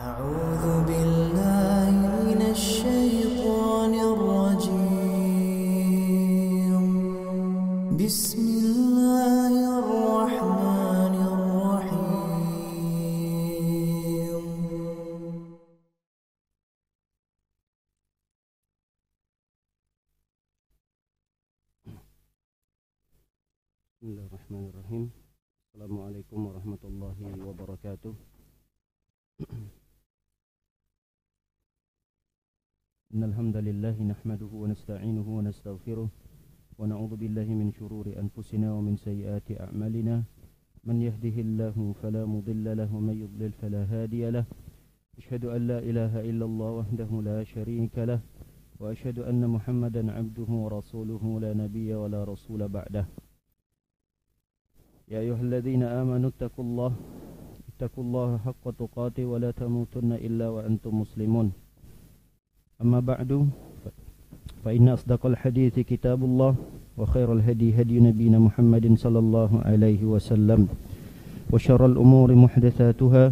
أعوذ بالله من الشيطان الرجيم بسم الله الرحمن الرحيم Bismillahirrahmanirrahim. Assalamualaikum warahmatullahi wabarakatuh. Innal hamdalillah nahmaduhu wa nasta'inuhu wa nastaghfiruh wa na'udzu billahi min shururi anfusina wa min sayyiati a'malina. Man yahdihillahu fala mudilla lahu wa man yudlil fala hadiya lahu. Asyhadu an la ilaha illallah wahdahu la syarika lahu wa asyhadu anna Muhammadan 'abduhu wa rasuluhu la nabiyya wa la rasula ba'dahu. يا أيها الذين آمنوا اتقوا الله حق تقاته ولا تموتن إلا وأنتم مسلمون. أما بعد فإن أصدق الحديث كتاب الله وخير الهدي هدي نبينا محمد صلى الله عليه وسلم وشر الأمور محدثاتها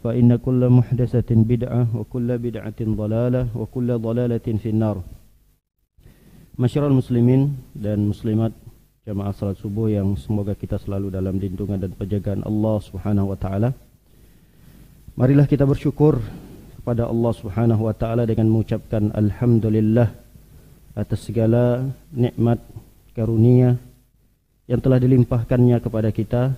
فإن كل محدثة بدعة وكل بدعة ضلالة وكل ضلالة في النار. Masyarul muslimin dan muslimat jamaah salat subuh yang semoga kita selalu dalam lindungan dan penjagaan Allah Subhanahu wa taala. Marilah kita bersyukur kepada Allah Subhanahu wa taala dengan mengucapkan alhamdulillah atas segala nikmat karunia yang telah dilimpahkannya kepada kita,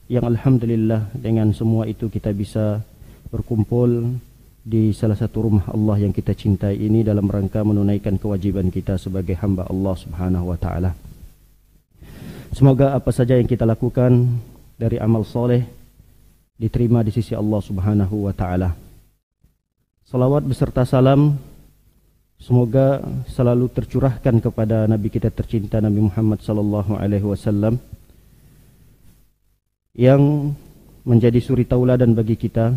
yang alhamdulillah dengan semua itu kita bisa berkumpul di salah satu rumah Allah yang kita cintai ini dalam rangka menunaikan kewajiban kita sebagai hamba Allah Subhanahu wa taala. Semoga apa saja yang kita lakukan dari amal soleh diterima di sisi Allah Subhanahu wa taala. Salawat beserta salam semoga selalu tercurahkan kepada Nabi kita tercinta Nabi Muhammad sallallahu alaihi wasallam yang menjadi suri tauladan bagi kita,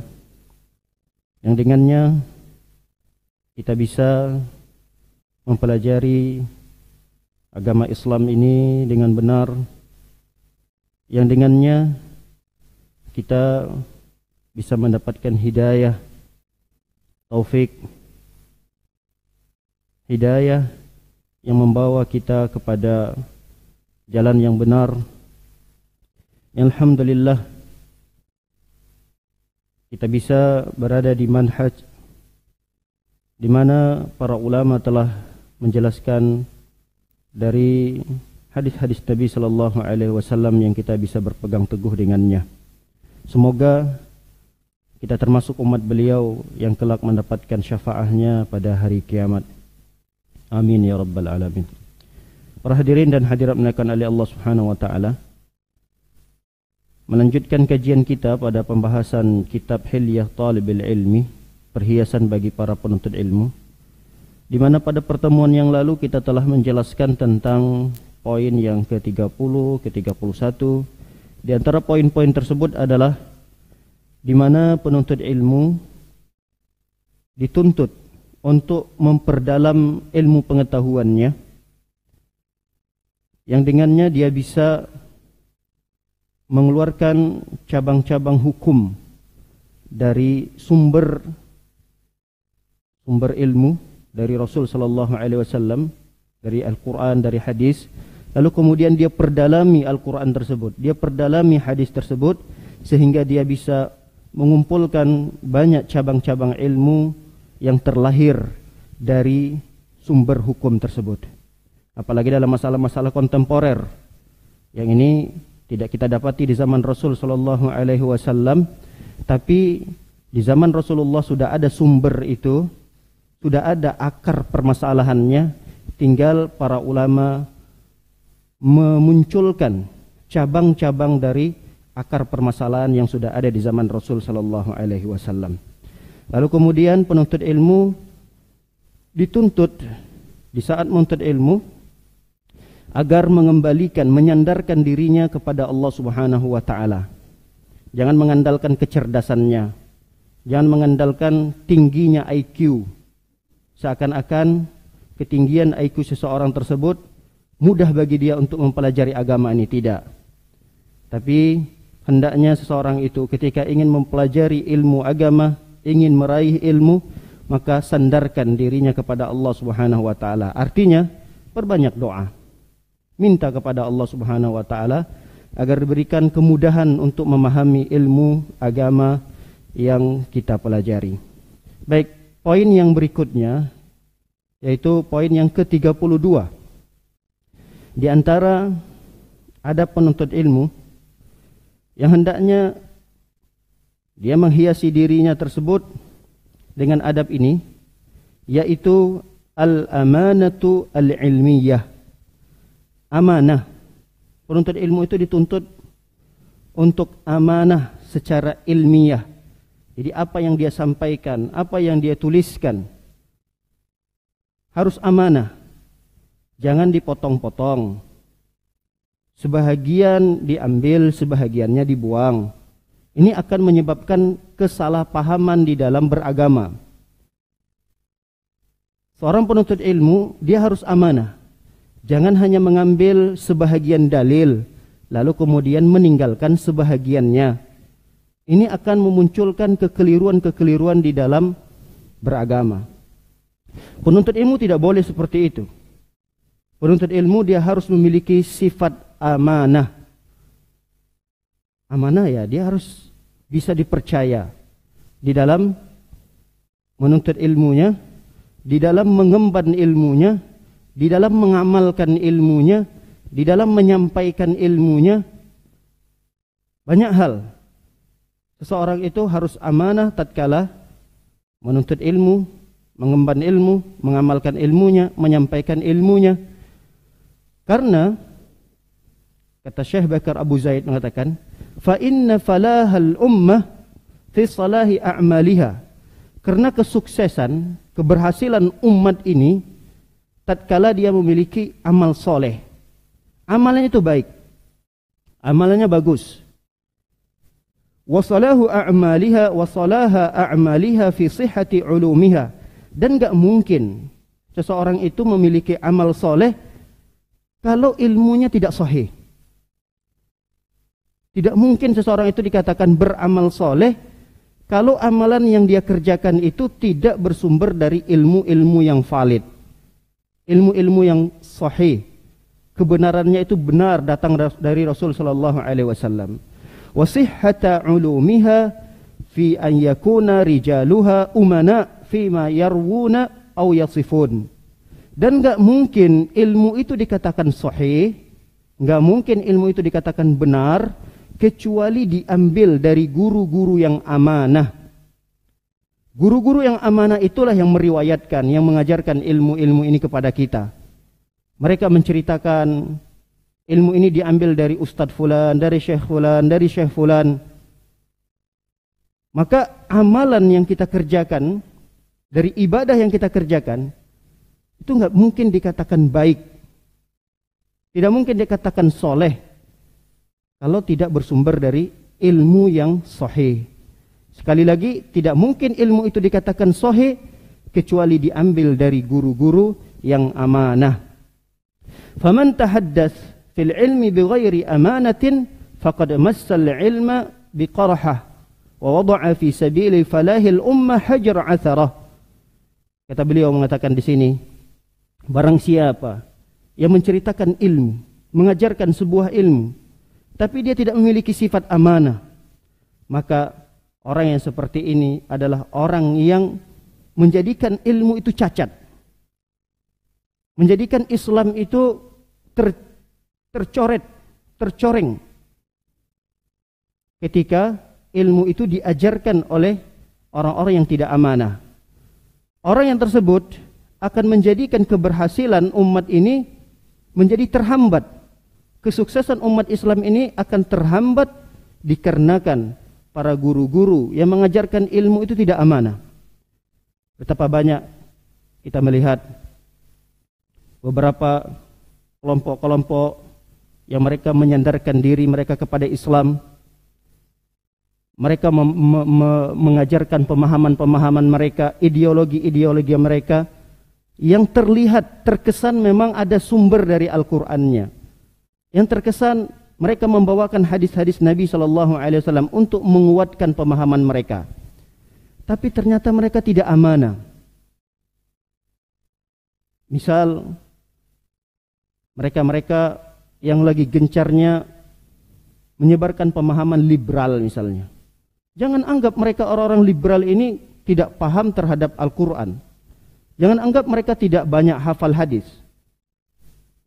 yang dengannya kita bisa mempelajari agama Islam ini dengan benar, yang dengannya kita bisa mendapatkan hidayah, taufik, hidayah yang membawa kita kepada jalan yang benar. Alhamdulillah kita bisa berada di manhaj di mana para ulama telah menjelaskan dari hadis-hadis Nabi sallallahu alaihi wasallam yang kita bisa berpegang teguh dengannya. Semoga kita termasuk umat beliau yang kelak mendapatkan syafaatnya pada hari kiamat. Amin ya rabbal alamin. Para hadirin dan hadirat menakan oleh Allah Subhanahu wa taala, melanjutkan kajian kita pada pembahasan kitab Hilyah Talibil Ilmi, perhiasan bagi para penuntut ilmu, di mana pada pertemuan yang lalu kita telah menjelaskan tentang poin yang ke-30, ke-31. Di antara poin-poin tersebut adalah di mana penuntut ilmu dituntut untuk memperdalam ilmu pengetahuannya, yang dengannya dia bisa mengeluarkan cabang-cabang hukum dari sumber ilmu dari Rasul sallallahu alaihi wasallam, dari Al-Qur'an, dari hadis. Lalu kemudian dia perdalami Al-Qur'an tersebut, dia perdalami hadis tersebut, sehingga dia bisa mengumpulkan banyak cabang-cabang ilmu yang terlahir dari sumber hukum tersebut. Apalagi dalam masalah-masalah kontemporer yang ini tidak kita dapati di zaman Rasul sallallahu alaihi wasallam, tapi di zaman Rasulullah sudah ada sumber itu, sudah ada akar permasalahannya, tinggal para ulama memunculkan cabang-cabang dari akar permasalahan yang sudah ada di zaman Rasul sallallahu alaihi wasallam. Lalu kemudian penuntut ilmu dituntut di saat menuntut ilmu agar mengembalikan, menyandarkan dirinya kepada Allah Subhanahu wa taala. Jangan mengandalkan kecerdasannya, jangan mengandalkan tingginya IQ. Seakan-akan ketinggian IQ seseorang tersebut mudah bagi dia untuk mempelajari agama ini. Tidak. Tapi hendaknya seseorang itu ketika ingin mempelajari ilmu agama, ingin meraih ilmu, maka sandarkan dirinya kepada Allah Subhanahu wa taala. Artinya, perbanyak doa. Minta kepada Allah Subhanahu wa taala agar diberikan kemudahan untuk memahami ilmu agama yang kita pelajari. Baik, poin yang berikutnya yaitu poin yang ke-32. Di antara adab penuntut ilmu yang hendaknya dia menghiasi dirinya tersebut dengan adab ini, yaitu al-amanatu al-ilmiyah. Amanah. Penuntut ilmu itu dituntut untuk amanah secara ilmiah. Jadi apa yang dia sampaikan, apa yang dia tuliskan harus amanah. Jangan dipotong-potong. Sebahagian diambil, sebahagiannya dibuang. Ini akan menyebabkan kesalahpahaman di dalam beragama. Seorang penuntut ilmu, dia harus amanah. Jangan hanya mengambil sebahagian dalil, lalu kemudian meninggalkan sebahagiannya. Ini akan memunculkan kekeliruan-kekeliruan di dalam beragama. Penuntut ilmu tidak boleh seperti itu. Penuntut ilmu dia harus memiliki sifat amanah. Amanah ya, dia harus bisa dipercaya di dalam menuntut ilmunya, di dalam mengemban ilmunya, di dalam mengamalkan ilmunya, di dalam menyampaikan ilmunya. Banyak hal. Seseorang itu harus amanah tatkala menuntut ilmu, mengemban ilmu, mengamalkan ilmunya, menyampaikan ilmunya. Karena kata Syekh Bakar Abu Zaid mengatakan, fa inna falahal ummah fi salahi a'maliha. Karena kesuksesan, keberhasilan umat ini tatkala dia memiliki amal soleh. Amalannya itu baik. Amalannya bagus. Wa salahu a'maliha wa salaha a'maliha fi sihhati ulumiha. Dan enggak mungkin seseorang itu memiliki amal soleh kalau ilmunya tidak sahih. Tidak mungkin seseorang itu dikatakan beramal soleh kalau amalan yang dia kerjakan itu tidak bersumber dari ilmu-ilmu yang valid, ilmu-ilmu yang sahih, kebenarannya itu benar datang dari Rasul sallallahu alaihi wasallam. Wa sihhata ulumiha fi an yakuna rijaluha umana fi ma yarwuna aw yasifun. Dan enggak mungkin ilmu itu dikatakan sahih, enggak mungkin ilmu itu dikatakan benar kecuali diambil dari guru-guru yang amanah. Guru-guru yang amanah itulah yang meriwayatkan, yang mengajarkan ilmu-ilmu ini kepada kita. Mereka menceritakan ilmu ini diambil dari Ustadz Fulan, dari Syekh Fulan, dari Syekh Fulan. Maka amalan yang kita kerjakan, dari ibadah yang kita kerjakan, itu enggak mungkin dikatakan baik. Tidak mungkin dikatakan soleh kalau tidak bersumber dari ilmu yang sahih. Sekali lagi, tidak mungkin ilmu itu dikatakan sahih kecuali diambil dari guru-guru yang amanah. Faman tahaddath fil ilmi bighairi amanatin faqad massal ilma biqarhah wa wada'a fi sabili falahil ummah hajar atharah. Kata beliau mengatakan di sini, barang siapa yang menceritakan ilmu, mengajarkan sebuah ilmu, tapi dia tidak memiliki sifat amanah, maka orang yang seperti ini adalah orang yang menjadikan ilmu itu cacat, menjadikan Islam itu tercoret, tercoreng ketika ilmu itu diajarkan oleh orang-orang yang tidak amanah. Orang yang tersebut akan menjadikan keberhasilan umat ini menjadi terhambat. Kesuksesan umat Islam ini akan terhambat dikarenakan para guru-guru yang mengajarkan ilmu itu tidak amanah. Betapa banyak kita melihat beberapa kelompok-kelompok yang mereka menyandarkan diri mereka kepada Islam. Mereka mengajarkan pemahaman-pemahaman mereka, ideologi-ideologi mereka yang terlihat, terkesan memang ada sumber dari Al-Qur'annya. Yang terkesan mereka membawakan hadis-hadis Nabi SAW untuk menguatkan pemahaman mereka. tapi ternyata mereka tidak amanah. Misal mereka-mereka yang lagi gencarnya menyebarkan pemahaman liberal misalnya. Jangan anggap mereka orang-orang liberal ini tidak paham terhadap Al-Quran. Jangan anggap mereka tidak banyak hafal hadis.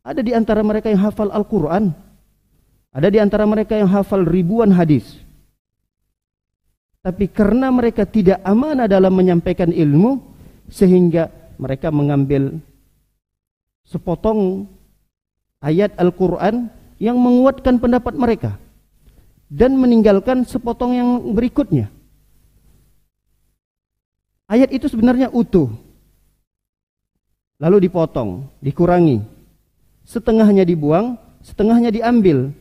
Ada di antara mereka yang hafal Al-Quran. Ada di antara mereka yang hafal ribuan hadis. Tapi karena mereka tidak amanah dalam menyampaikan ilmu, sehingga mereka mengambil sepotong ayat Al-Quran yang menguatkan pendapat mereka dan meninggalkan sepotong yang berikutnya. Ayat itu sebenarnya utuh, lalu dipotong, dikurangi, setengahnya dibuang, setengahnya diambil.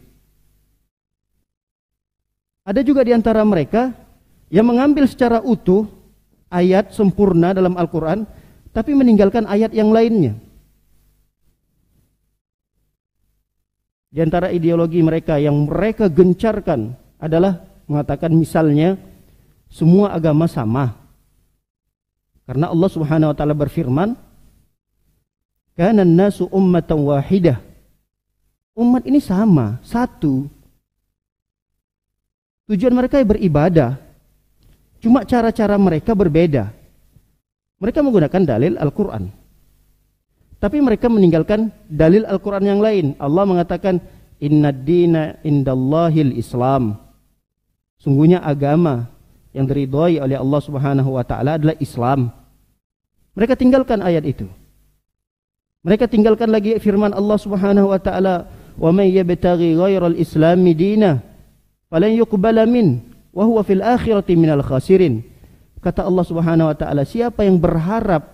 Ada juga di antara mereka yang mengambil secara utuh ayat sempurna dalam Al-Quran, tapi meninggalkan ayat yang lainnya. Di antara ideologi mereka yang mereka gencarkan adalah mengatakan misalnya semua agama sama. Karena Allah Subhanahu wa taala berfirman, "Kana an-nasu ummatan wahidah." Umat ini sama, satu. Tujuan mereka beribadah. Cuma cara-cara mereka berbeda. Mereka menggunakan dalil Al-Quran, tapi mereka meninggalkan dalil Al-Quran yang lain. Allah mengatakan, "Innad dina indallahil Islam." Sungguhnya agama yang diridhai oleh Allah Subhanahu wa taala adalah Islam. Mereka tinggalkan ayat itu. Mereka tinggalkan lagi firman Allah Subhanahu wa taala, "Wa may yabtaghi ghairal islami dina falan yuqbala min wa huwa fil akhirati minal khasirin." Kata Allah Subhanahu wa taala, siapa yang berharap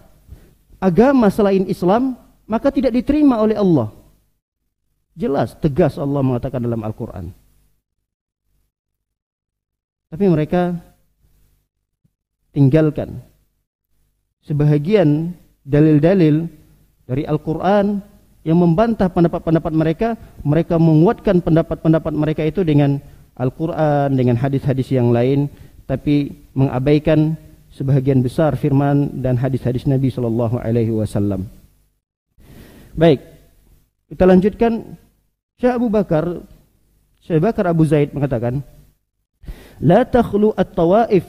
agama selain Islam, maka tidak diterima oleh Allah. Jelas, tegas Allah mengatakan dalam Al-Quran. Tapi mereka tinggalkan sebahagian dalil-dalil dari Al-Quran yang membantah pendapat-pendapat mereka. Mereka menguatkan pendapat-pendapat mereka itu dengan Al-Quran, dengan hadis-hadis yang lain, tapi mengabaikan sebahagian besar firman dan hadis-hadis Nabi sallallahu alaihi wasallam. Baik, kita lanjutkan. Syekh Bakar Abu Zaid mengatakan, "La takhlu at-tawaif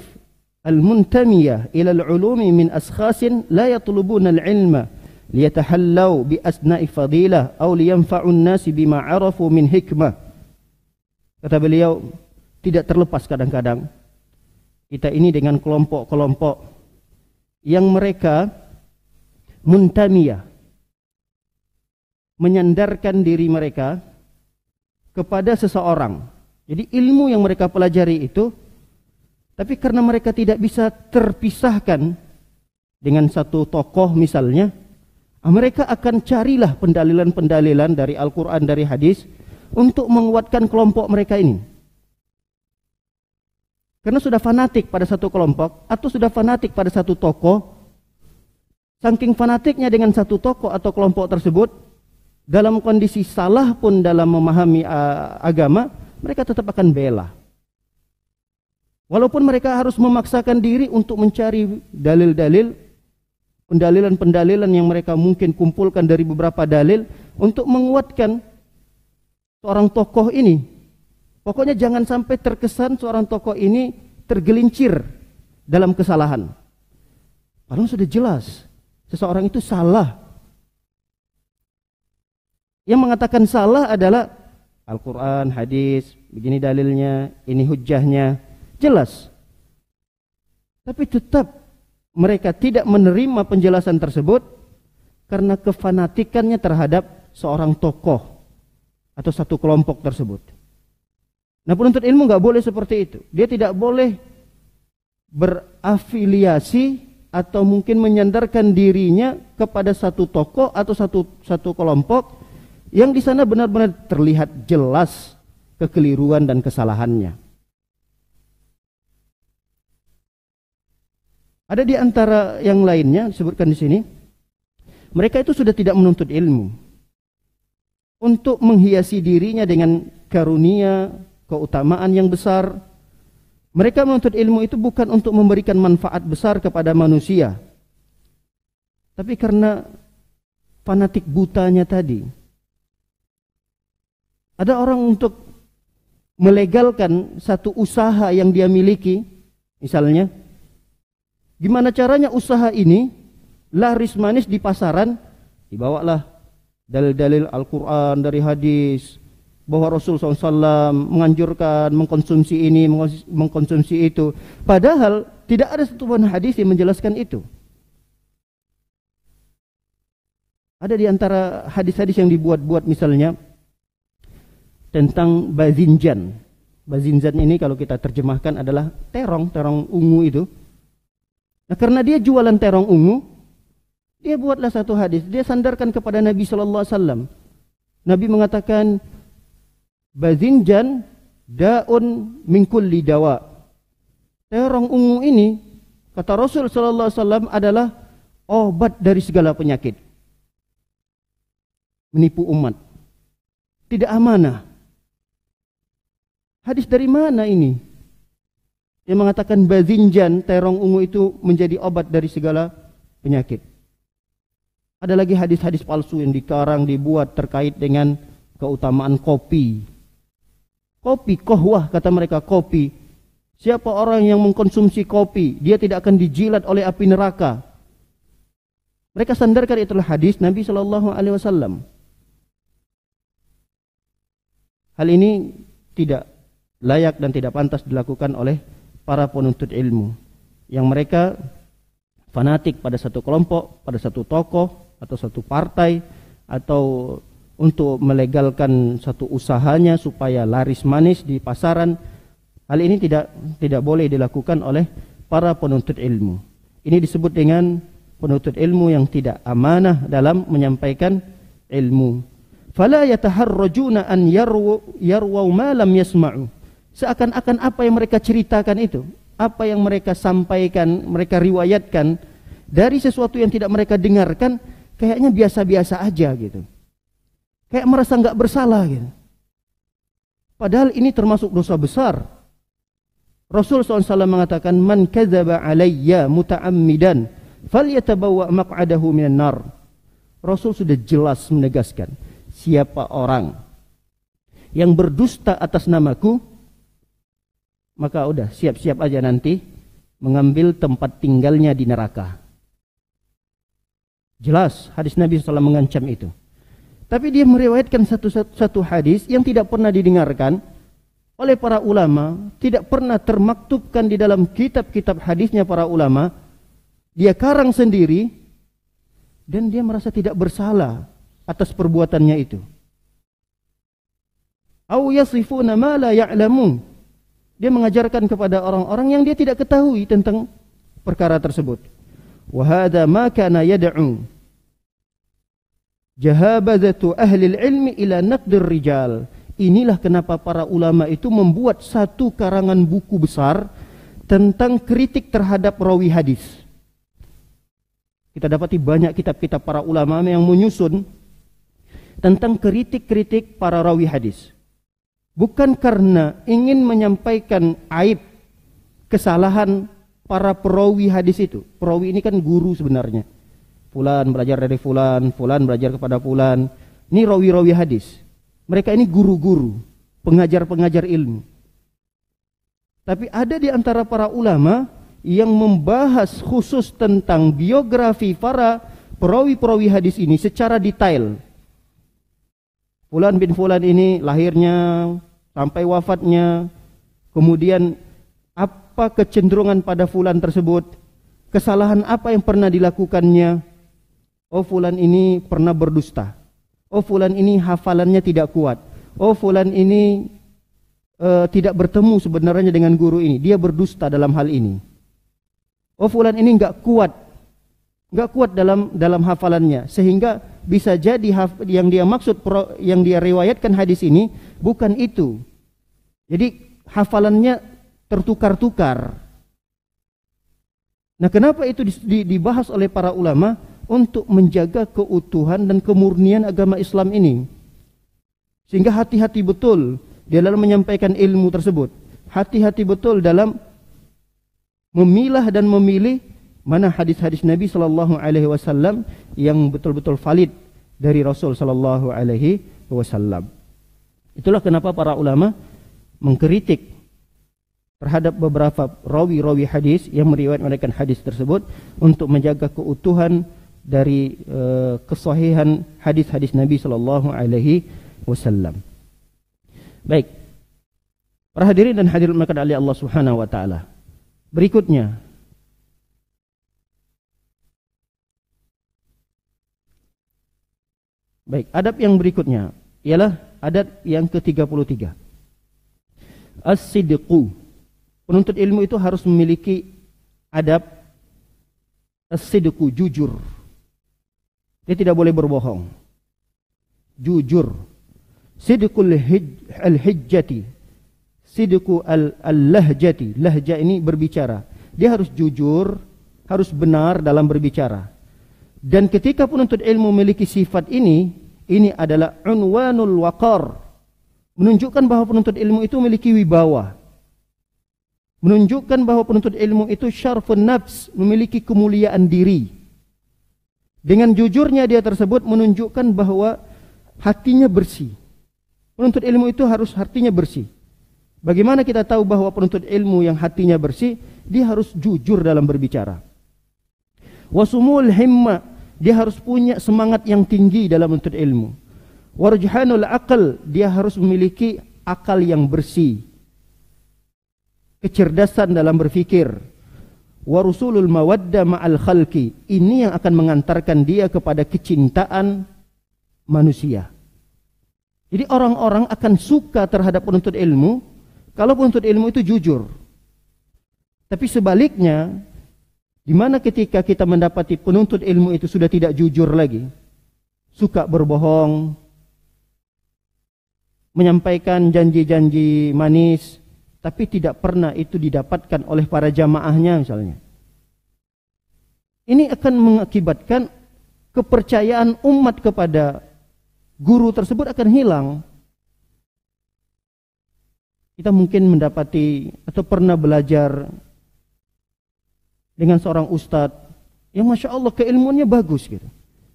al-muntamiyah ila al-ulumi min askhasin la yatlubuna al-ilma liyatahallau bi asna'i fadilah aw liyanfa'u an-nasi bima 'arafu min hikmah." Kata beliau, tidak terlepas kadang-kadang kita ini dengan kelompok-kelompok yang mereka muntamiyah, menyandarkan diri mereka kepada seseorang. Jadi ilmu yang mereka pelajari itu, tapi karena mereka tidak bisa terpisahkan dengan satu tokoh misalnya, mereka akan carilah pendalilan-pendalilan dari Al-Quran, dari hadis, untuk menguatkan kelompok mereka ini. Karena sudah fanatik pada satu kelompok atau sudah fanatik pada satu tokoh, saking fanatiknya dengan satu tokoh atau kelompok tersebut, dalam kondisi salah pun dalam memahami agama, mereka tetap akan bela. Walaupun mereka harus memaksakan diri untuk mencari dalil-dalil, pendalilan-pendalilan yang mereka mungkin kumpulkan dari beberapa dalil untuk menguatkan seorang tokoh ini. Pokoknya jangan sampai terkesan seorang tokoh ini tergelincir dalam kesalahan. Padahal sudah jelas seseorang itu salah. Yang mengatakan salah adalah Al-Quran, hadis, begini dalilnya, ini hujjahnya, jelas. Tapi tetap mereka tidak menerima penjelasan tersebut karena kefanatikannya terhadap seorang tokoh atau satu kelompok tersebut. Nah, penuntut ilmu nggak boleh seperti itu. Dia tidak boleh berafiliasi atau mungkin menyandarkan dirinya kepada satu tokoh atau satu kelompok yang di sana benar-benar terlihat jelas kekeliruan dan kesalahannya. Ada di antara yang lainnya disebutkan di sini, mereka itu sudah tidak menuntut ilmu untuk menghiasi dirinya dengan karunia, keutamaan yang besar, Mereka menuntut ilmu itu bukan untuk memberikan manfaat besar kepada manusia, tapi karena fanatik butanya tadi. Ada orang untuk melegalkan satu usaha yang dia miliki, misalnya, gimana caranya usaha ini laris manis di pasaran, dibawalah dalil-dalil Al-Quran dari hadis bahwa Rasul SAW menganjurkan mengkonsumsi ini, mengkonsumsi itu. Padahal tidak ada satupun hadis yang menjelaskan itu. Ada di antara hadis-hadis yang dibuat-buat misalnya tentang bazinjan. Bazinjan ini kalau kita terjemahkan adalah terong ungu itu. Nah, karena dia jualan terong ungu, dia buatlah satu hadis, dia sandarkan kepada Nabi sallallahu alaihi wasallam. Nabi mengatakan bazinjan daun min kulli dawa. Terong ungu ini kata Rasul sallallahu alaihi wasallam adalah obat dari segala penyakit. Menipu umat. Tidak amanah. Hadis dari mana ini? Yang mengatakan bazinjan, terong ungu itu menjadi obat dari segala penyakit. Ada lagi hadis-hadis palsu yang dikarang, dibuat terkait dengan keutamaan kopi. Kopi, kohwah kata mereka, kopi. Siapa orang yang mengkonsumsi kopi, dia tidak akan dijilat oleh api neraka. Mereka sandarkan itulah hadis Nabi SAW. Hal ini tidak layak dan tidak pantas dilakukan oleh para penuntut ilmu yang mereka fanatik pada satu kelompok, pada satu tokoh atau satu partai, atau untuk melegalkan satu usahanya supaya laris manis di pasaran. Hal ini tidak boleh dilakukan oleh para penuntut ilmu. Ini disebut dengan penuntut ilmu yang tidak amanah dalam menyampaikan ilmu. Fala yataharrajuna an yarwaw ma lam yasma'u. Seakan-akan apa yang mereka ceritakan itu, apa yang mereka sampaikan, mereka riwayatkan dari sesuatu yang tidak mereka dengarkan, kayaknya biasa-biasa aja gitu. Kayak merasa enggak bersalah gitu. Padahal ini termasuk dosa besar. Rasul SAW mengatakan, "Man kadzaba alayya muta'ammidan falyatabawwa maq'adahu minan nar." Rasul sudah jelas menegaskan, siapa orang yang berdusta atas namaku, maka udah siap-siap aja nanti mengambil tempat tinggalnya di neraka. Jelas hadis Nabi SAW mengancam itu. Tapi dia meriwayatkan satu hadis yang tidak pernah didengarkan oleh para ulama, tidak pernah termaktubkan di dalam kitab-kitab hadisnya para ulama. Dia karang sendiri dan dia merasa tidak bersalah atas perbuatannya itu. Au yasifuna ma la ya'lamun. Dia mengajarkan kepada orang-orang yang dia tidak ketahui tentang perkara tersebut. Wa hadza ma kana yad'u jahabazatu ahli ilmi ila naqdir rijal. Inilah kenapa para ulama itu membuat satu karangan buku besar tentang kritik terhadap rawi hadis. Kita dapati banyak kitab-kitab para ulama yang menyusun tentang kritik-kritik para rawi hadis. Bukan karena ingin menyampaikan aib, kesalahan para perawi hadis itu. Perawi ini kan guru sebenarnya. Fulan belajar dari fulan, fulan belajar kepada fulan. Ini rawi-rawi hadis. Mereka ini guru-guru, pengajar-pengajar ilmu. Tapi ada di antara para ulama yang membahas khusus tentang biografi para perawi-perawi hadis ini secara detail. Fulan bin Fulan ini lahirnya sampai wafatnya, kemudian apa kecenderungan pada Fulan tersebut, kesalahan apa yang pernah dilakukannya. Oh, Fulan ini pernah berdusta. Oh, Fulan ini hafalannya tidak kuat. Oh, Fulan ini tidak bertemu sebenarnya dengan guru ini, dia berdusta dalam hal ini. Oh, Fulan ini enggak kuat dalam hafalannya, sehingga bisa jadi yang dia maksud, yang dia riwayatkan hadis ini bukan itu. Jadi hafalannya tertukar-tukar. Nah, kenapa itu dibahas oleh para ulama? Untuk menjaga keutuhan dan kemurnian agama Islam ini, sehingga hati-hati betul dia dalam menyampaikan ilmu tersebut. hati-hati betul dalam memilah dan memilih mana hadis-hadis Nabi sallallahu alaihi wasallam yang betul-betul valid dari Rasul sallallahu alaihi wasallam. Itulah kenapa para ulama mengkritik terhadap beberapa rawi-rawi hadis yang meriwayatkan hadis tersebut untuk menjaga keutuhan dari kesahihan hadis-hadis Nabi sallallahu alaihi wasallam. Baik. Para hadirin dan hadirat maka oleh Allah Subhanahu wa taala. Berikutnya baik, adab yang berikutnya ialah adab yang ke-33. As-sidqu. Penuntut ilmu itu harus memiliki adab as-sidqu, jujur. Dia tidak boleh berbohong. Jujur. Sidqul al-hijjati. Sidqu al-lahjati. Lahja ini berbicara. Dia harus jujur, harus benar dalam berbicara. Dan ketika penuntut ilmu memiliki sifat ini adalah unwanul waqar. Menunjukkan bahwa penuntut ilmu itu memiliki wibawa. Menunjukkan bahwa penuntut ilmu itu syarfun nafs, memiliki kemuliaan diri. Dengan jujurnya dia tersebut menunjukkan bahwa hatinya bersih. Penuntut ilmu itu harus hatinya bersih. Bagaimana kita tahu bahwa penuntut ilmu yang hatinya bersih? Dia harus jujur dalam berbicara. Wasumul himma, dia harus punya semangat yang tinggi dalam menuntut ilmu. Warjhanul aql, dia harus memiliki akal yang bersih. Kecerdasan dalam berfikir. Warusulul mawadda ma'al khalqi, ini yang akan mengantarkan dia kepada kecintaan manusia. Jadi orang-orang akan suka terhadap penuntut ilmu kalau penuntut ilmu itu jujur. Tapi sebaliknya, di mana ketika kita mendapati penuntut ilmu itu sudah tidak jujur lagi, suka berbohong, menyampaikan janji-janji manis, tapi tidak pernah itu didapatkan oleh para jamaahnya misalnya. Ini akan mengakibatkan kepercayaan umat kepada guru tersebut akan hilang. Kita mungkin mendapati atau pernah belajar dengan seorang ustadz yang Masya Allah keilmuannya bagus gitu.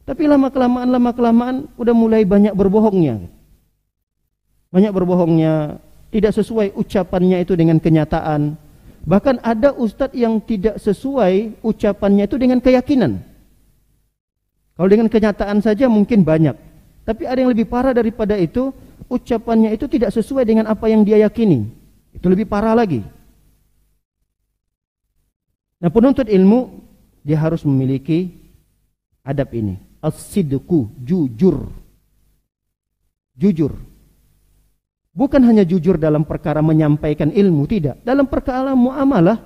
Tapi lama-kelamaan udah mulai banyak berbohongnya. Banyak berbohongnya, tidak sesuai ucapannya itu dengan kenyataan. Bahkan ada ustadz yang tidak sesuai ucapannya itu dengan keyakinan. Kalau dengan kenyataan saja mungkin banyak. Tapi ada yang lebih parah daripada itu, ucapannya itu tidak sesuai dengan apa yang dia yakini. Itu lebih parah lagi. Nah, penuntut ilmu dia harus memiliki adab ini. As-sidqu, jujur. Jujur. Bukan hanya jujur dalam perkara menyampaikan ilmu, tidak. Dalam perkara muamalah,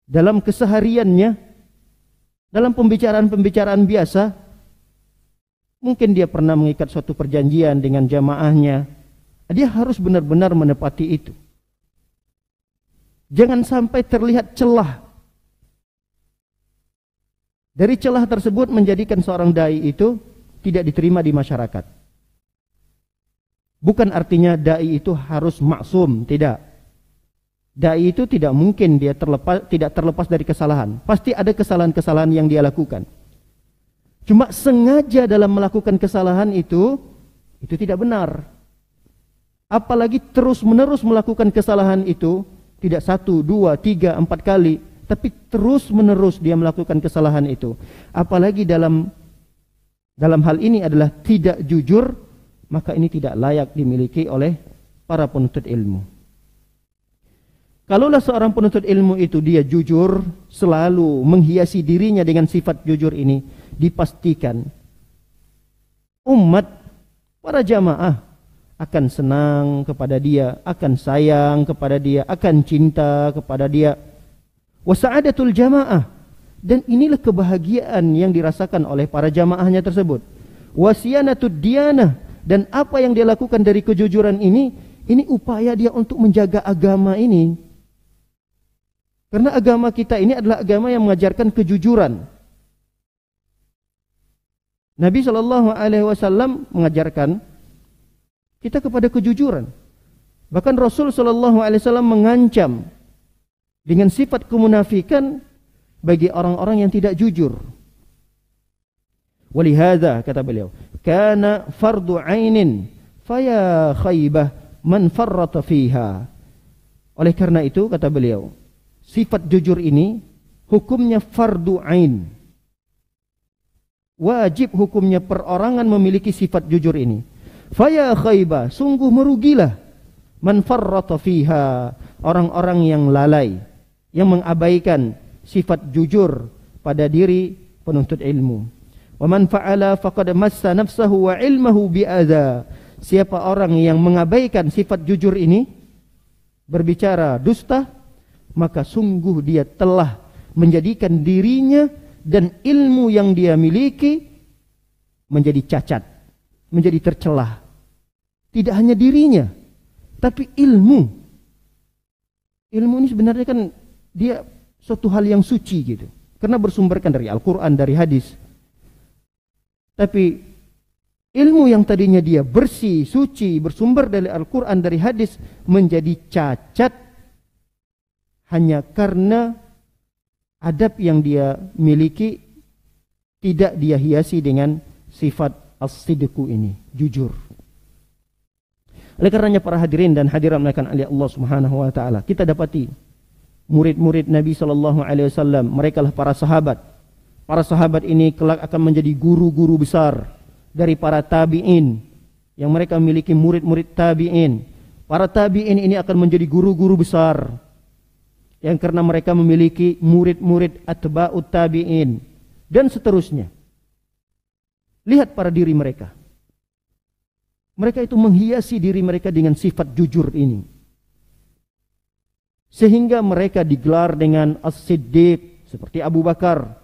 dalam kesehariannya, dalam pembicaraan-pembicaraan biasa. Mungkin dia pernah mengikat suatu perjanjian dengan jamaahnya. Dia harus benar-benar menepati itu. Jangan sampai terlihat celah. Dari celah tersebut menjadikan seorang dai itu tidak diterima di masyarakat. Bukan artinya dai itu harus maksum, tidak. Dai itu tidak mungkin dia tidak terlepas dari kesalahan. Pasti ada kesalahan-kesalahan yang dia lakukan. Cuma sengaja dalam melakukan kesalahan itu tidak benar. Apalagi terus-menerus melakukan kesalahan itu, tidak 1, 2, 3, 4 kali, tapi terus-menerus dia melakukan kesalahan itu. Apalagi dalam hal ini adalah tidak jujur, maka ini tidak layak dimiliki oleh para penuntut ilmu. Kalaulah seorang penuntut ilmu itu dia jujur, selalu menghiasi dirinya dengan sifat jujur ini, dipastikan umat, para jamaah akan senang kepada dia, akan sayang kepada dia, akan cinta kepada dia. Wasa'adatul jamaah, dan inilah kebahagiaan yang dirasakan oleh para jamaahnya tersebut. Wasiyanatud diyanah, dan apa yang dia lakukan dari kejujuran ini upaya dia untuk menjaga agama ini. Karena agama kita ini adalah agama yang mengajarkan kejujuran. Nabi SAW mengajarkan kita kepada kejujuran. Bahkan Rasul sallallahu alaihi wasallam mengancam dengan sifat kemunafikan bagi orang-orang yang tidak jujur. Walihada kata beliau, kana fardu ainin faya khaybah man farrata fiha. Oleh karena itu kata beliau, sifat jujur ini hukumnya fardu ain. Wajib hukumnya perorangan memiliki sifat jujur ini. Faya khaybah, sungguh merugilah man farrata fiha, orang-orang yang lalai, yang mengabaikan sifat jujur pada diri penuntut ilmu. Wa man fa'ala faqad massa nafsahu wa ilmahu bi'adza. Siapa orang yang mengabaikan sifat jujur ini, berbicara dusta, maka sungguh dia telah menjadikan dirinya dan ilmu yang dia miliki menjadi cacat, menjadi tercelah. Tidak hanya dirinya, tapi ilmu. Ilmu ini sebenarnya kan dia suatu hal yang suci gitu, karena bersumberkan dari Al-Quran, dari hadis. Tapi ilmu yang tadinya dia bersih, suci, bersumber dari Al-Quran, dari hadis, menjadi cacat hanya karena adab yang dia miliki tidak dia hiasi dengan sifat as-sidqu ini, jujur. Oleh karenanya para hadirin dan hadirat melakukan oleh Allah Subhanahu wa taala, kita dapati murid-murid Nabi sallallahu alaihi wasallam, merekalah para sahabat. Para sahabat ini kelak akan menjadi guru-guru besar dari para tabi'in, yang mereka memiliki murid-murid tabi'in. Para tabi'in ini akan menjadi guru-guru besar, yang karena mereka memiliki murid-murid atba'ut tabi'in, dan seterusnya. Lihat para diri mereka. Mereka itu menghiasi diri mereka dengan sifat jujur ini, sehingga mereka digelar dengan as-siddiq, seperti Abu Bakar.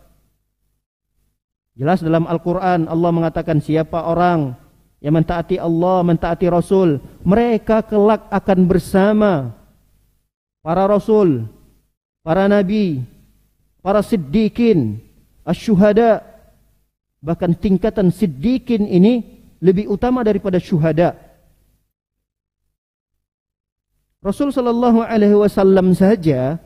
Jelas dalam Al-Quran Allah mengatakan siapa orang yang mentaati Allah, mentaati Rasul, mereka kelak akan bersama para Rasul, para Nabi, para Siddiqin, asy-syuhada. Bahkan tingkatan Siddiqin ini lebih utama daripada syuhada. Rasul sallallahu alaihi wasallam saja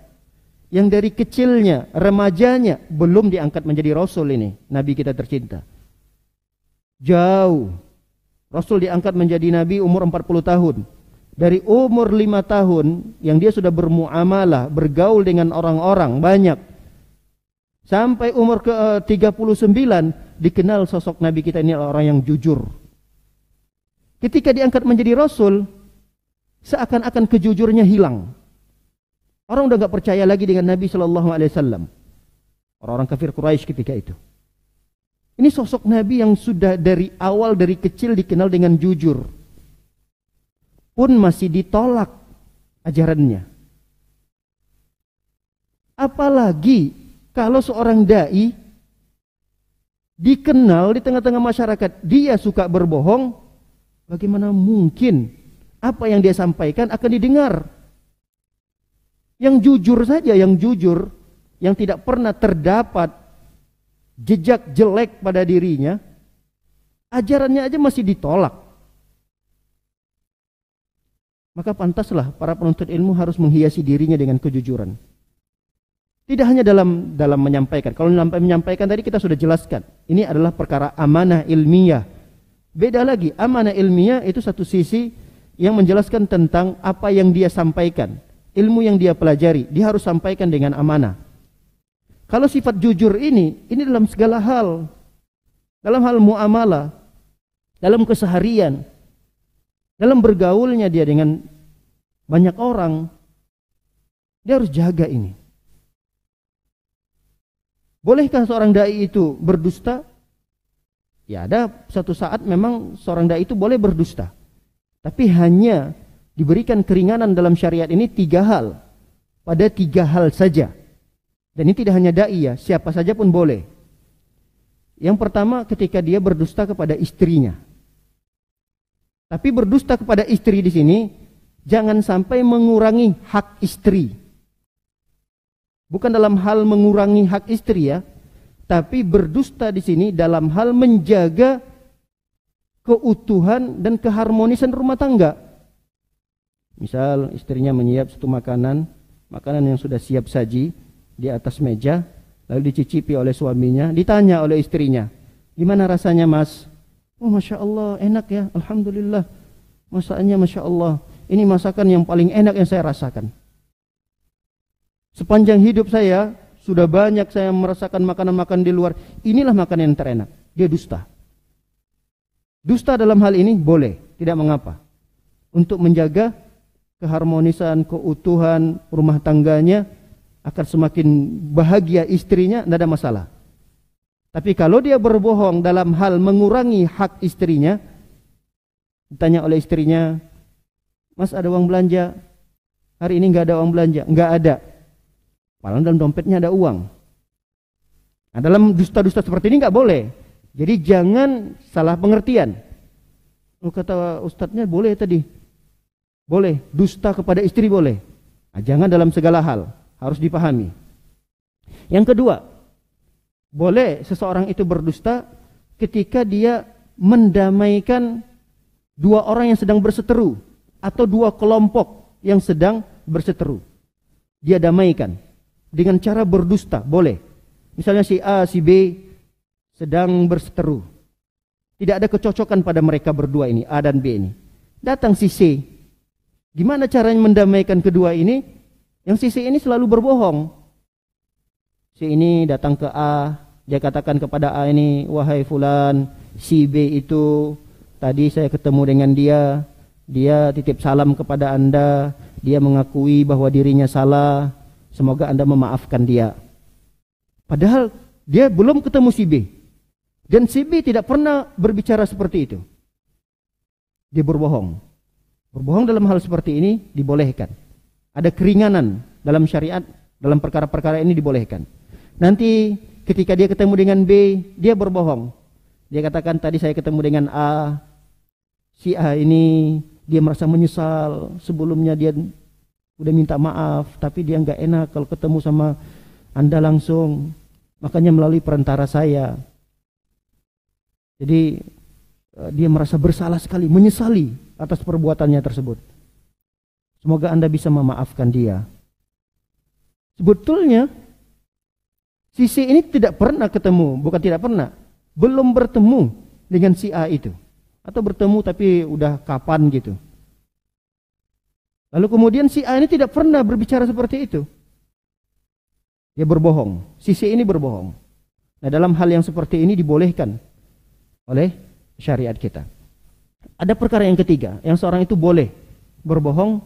yang dari kecilnya, remajanya belum diangkat menjadi Rasul ini, Nabi kita tercinta. Jauh. Rasul diangkat menjadi Nabi umur 40 tahun. Dari umur 5 tahun yang dia sudah bermuamalah, bergaul dengan orang-orang banyak, sampai umur ke 39 dikenal sosok Nabi kita ini adalah orang yang jujur. Ketika diangkat menjadi Rasul, seakan-akan kejujurannya hilang. Orang udah gak percaya lagi dengan Nabi Sallallahu Alaihi Wasallam. Orang-orang kafir Quraisy ketika itu. Ini sosok Nabi yang sudah dari awal, dari kecil dikenal dengan jujur, pun masih ditolak ajarannya. Apalagi kalau seorang dai dikenal di tengah-tengah masyarakat dia suka berbohong, bagaimana mungkin apa yang dia sampaikan akan didengar? Yang jujur saja, yang jujur, yang tidak pernah terdapat jejak jelek pada dirinya, ajarannya aja masih ditolak. Maka pantaslah para penuntut ilmu harus menghiasi dirinya dengan kejujuran. Tidak hanya dalam menyampaikan. Kalau menyampaikan tadi kita sudah jelaskan, ini adalah perkara amanah ilmiah. Beda lagi, amanah ilmiah itu satu sisi yang menjelaskan tentang apa yang dia sampaikan. Ilmu yang dia pelajari, dia harus sampaikan dengan amanah. Kalau sifat jujur ini dalam segala hal. Dalam hal muamalah, dalam keseharian, dalam bergaulnya dia dengan banyak orang, dia harus jaga ini. Bolehkah seorang dai itu berdusta? Ya, ada satu saat memang seorang dai itu boleh berdusta. Tapi hanya diberikan keringanan dalam syariat ini 3 hal. Pada 3 hal saja. Dan ini tidak hanya dai ya, siapa saja pun boleh. Yang pertama ketika dia berdusta kepada istrinya. Tapi berdusta kepada istri di sini jangan sampai mengurangi hak istri. Bukan dalam hal mengurangi hak istri ya, tapi berdusta di sini dalam hal menjaga keutuhan dan keharmonisan rumah tangga. Misal istrinya menyiap satu makanan yang sudah siap saji di atas meja, lalu dicicipi oleh suaminya, ditanya oleh istrinya, gimana rasanya mas? Oh Masya Allah, enak ya, Alhamdulillah, masakannya Masya Allah, ini masakan yang paling enak yang saya rasakan. Sepanjang hidup saya, sudah banyak saya merasakan makanan-makanan di luar, inilah makanan yang terenak. Dia dusta. Dusta dalam hal ini boleh, tidak mengapa. Untuk menjaga keharmonisan, keutuhan rumah tangganya, akan semakin bahagia istrinya, tidak ada masalah. Tapi kalau dia berbohong dalam hal mengurangi hak istrinya, ditanya oleh istrinya, mas ada uang belanja? Hari ini nggak ada uang belanja. Nggak ada. Padahal dalam dompetnya ada uang. Nah, dalam dusta-dusta seperti ini nggak boleh. Jadi jangan salah pengertian. Kata ustadznya boleh tadi. Boleh, dusta kepada istri boleh. Nah, jangan dalam segala hal, harus dipahami. Yang kedua, boleh seseorang itu berdusta ketika dia mendamaikan dua orang yang sedang berseteru atau dua kelompok yang sedang berseteru. Dia damaikan dengan cara berdusta, boleh. Misalnya si A, si B sedang berseteru. Tidak ada kecocokan pada mereka berdua ini, A dan B ini. Datang si C. Gimana caranya mendamaikan kedua ini? Yang si C ini selalu berbohong. Si ini datang ke A, dia katakan kepada A ini, wahai fulan, si B itu tadi saya ketemu dengan dia titip salam kepada Anda, dia mengakui bahwa dirinya salah, semoga Anda memaafkan dia. Padahal dia belum ketemu si B. Dan si B tidak pernah berbicara seperti itu. Dia berbohong. Berbohong dalam hal seperti ini dibolehkan. Ada keringanan dalam syariat, dalam perkara-perkara ini dibolehkan. Nanti ketika dia ketemu dengan B, dia berbohong. Dia katakan tadi saya ketemu dengan A. Si A ini dia merasa menyesal. Sebelumnya dia udah minta maaf, tapi dia nggak enak kalau ketemu sama Anda langsung. Makanya melalui perantara saya. Jadi dia merasa bersalah sekali, menyesali atas perbuatannya tersebut. Semoga Anda bisa memaafkan dia. Sebetulnya si C ini tidak pernah ketemu, bukan tidak pernah, belum bertemu dengan si A itu. Atau bertemu tapi udah kapan gitu. Lalu kemudian si A ini tidak pernah berbicara seperti itu. Dia berbohong, si C ini berbohong. Nah, dalam hal yang seperti ini dibolehkan oleh syariat kita. Ada perkara yang ketiga, yang seorang itu boleh berbohong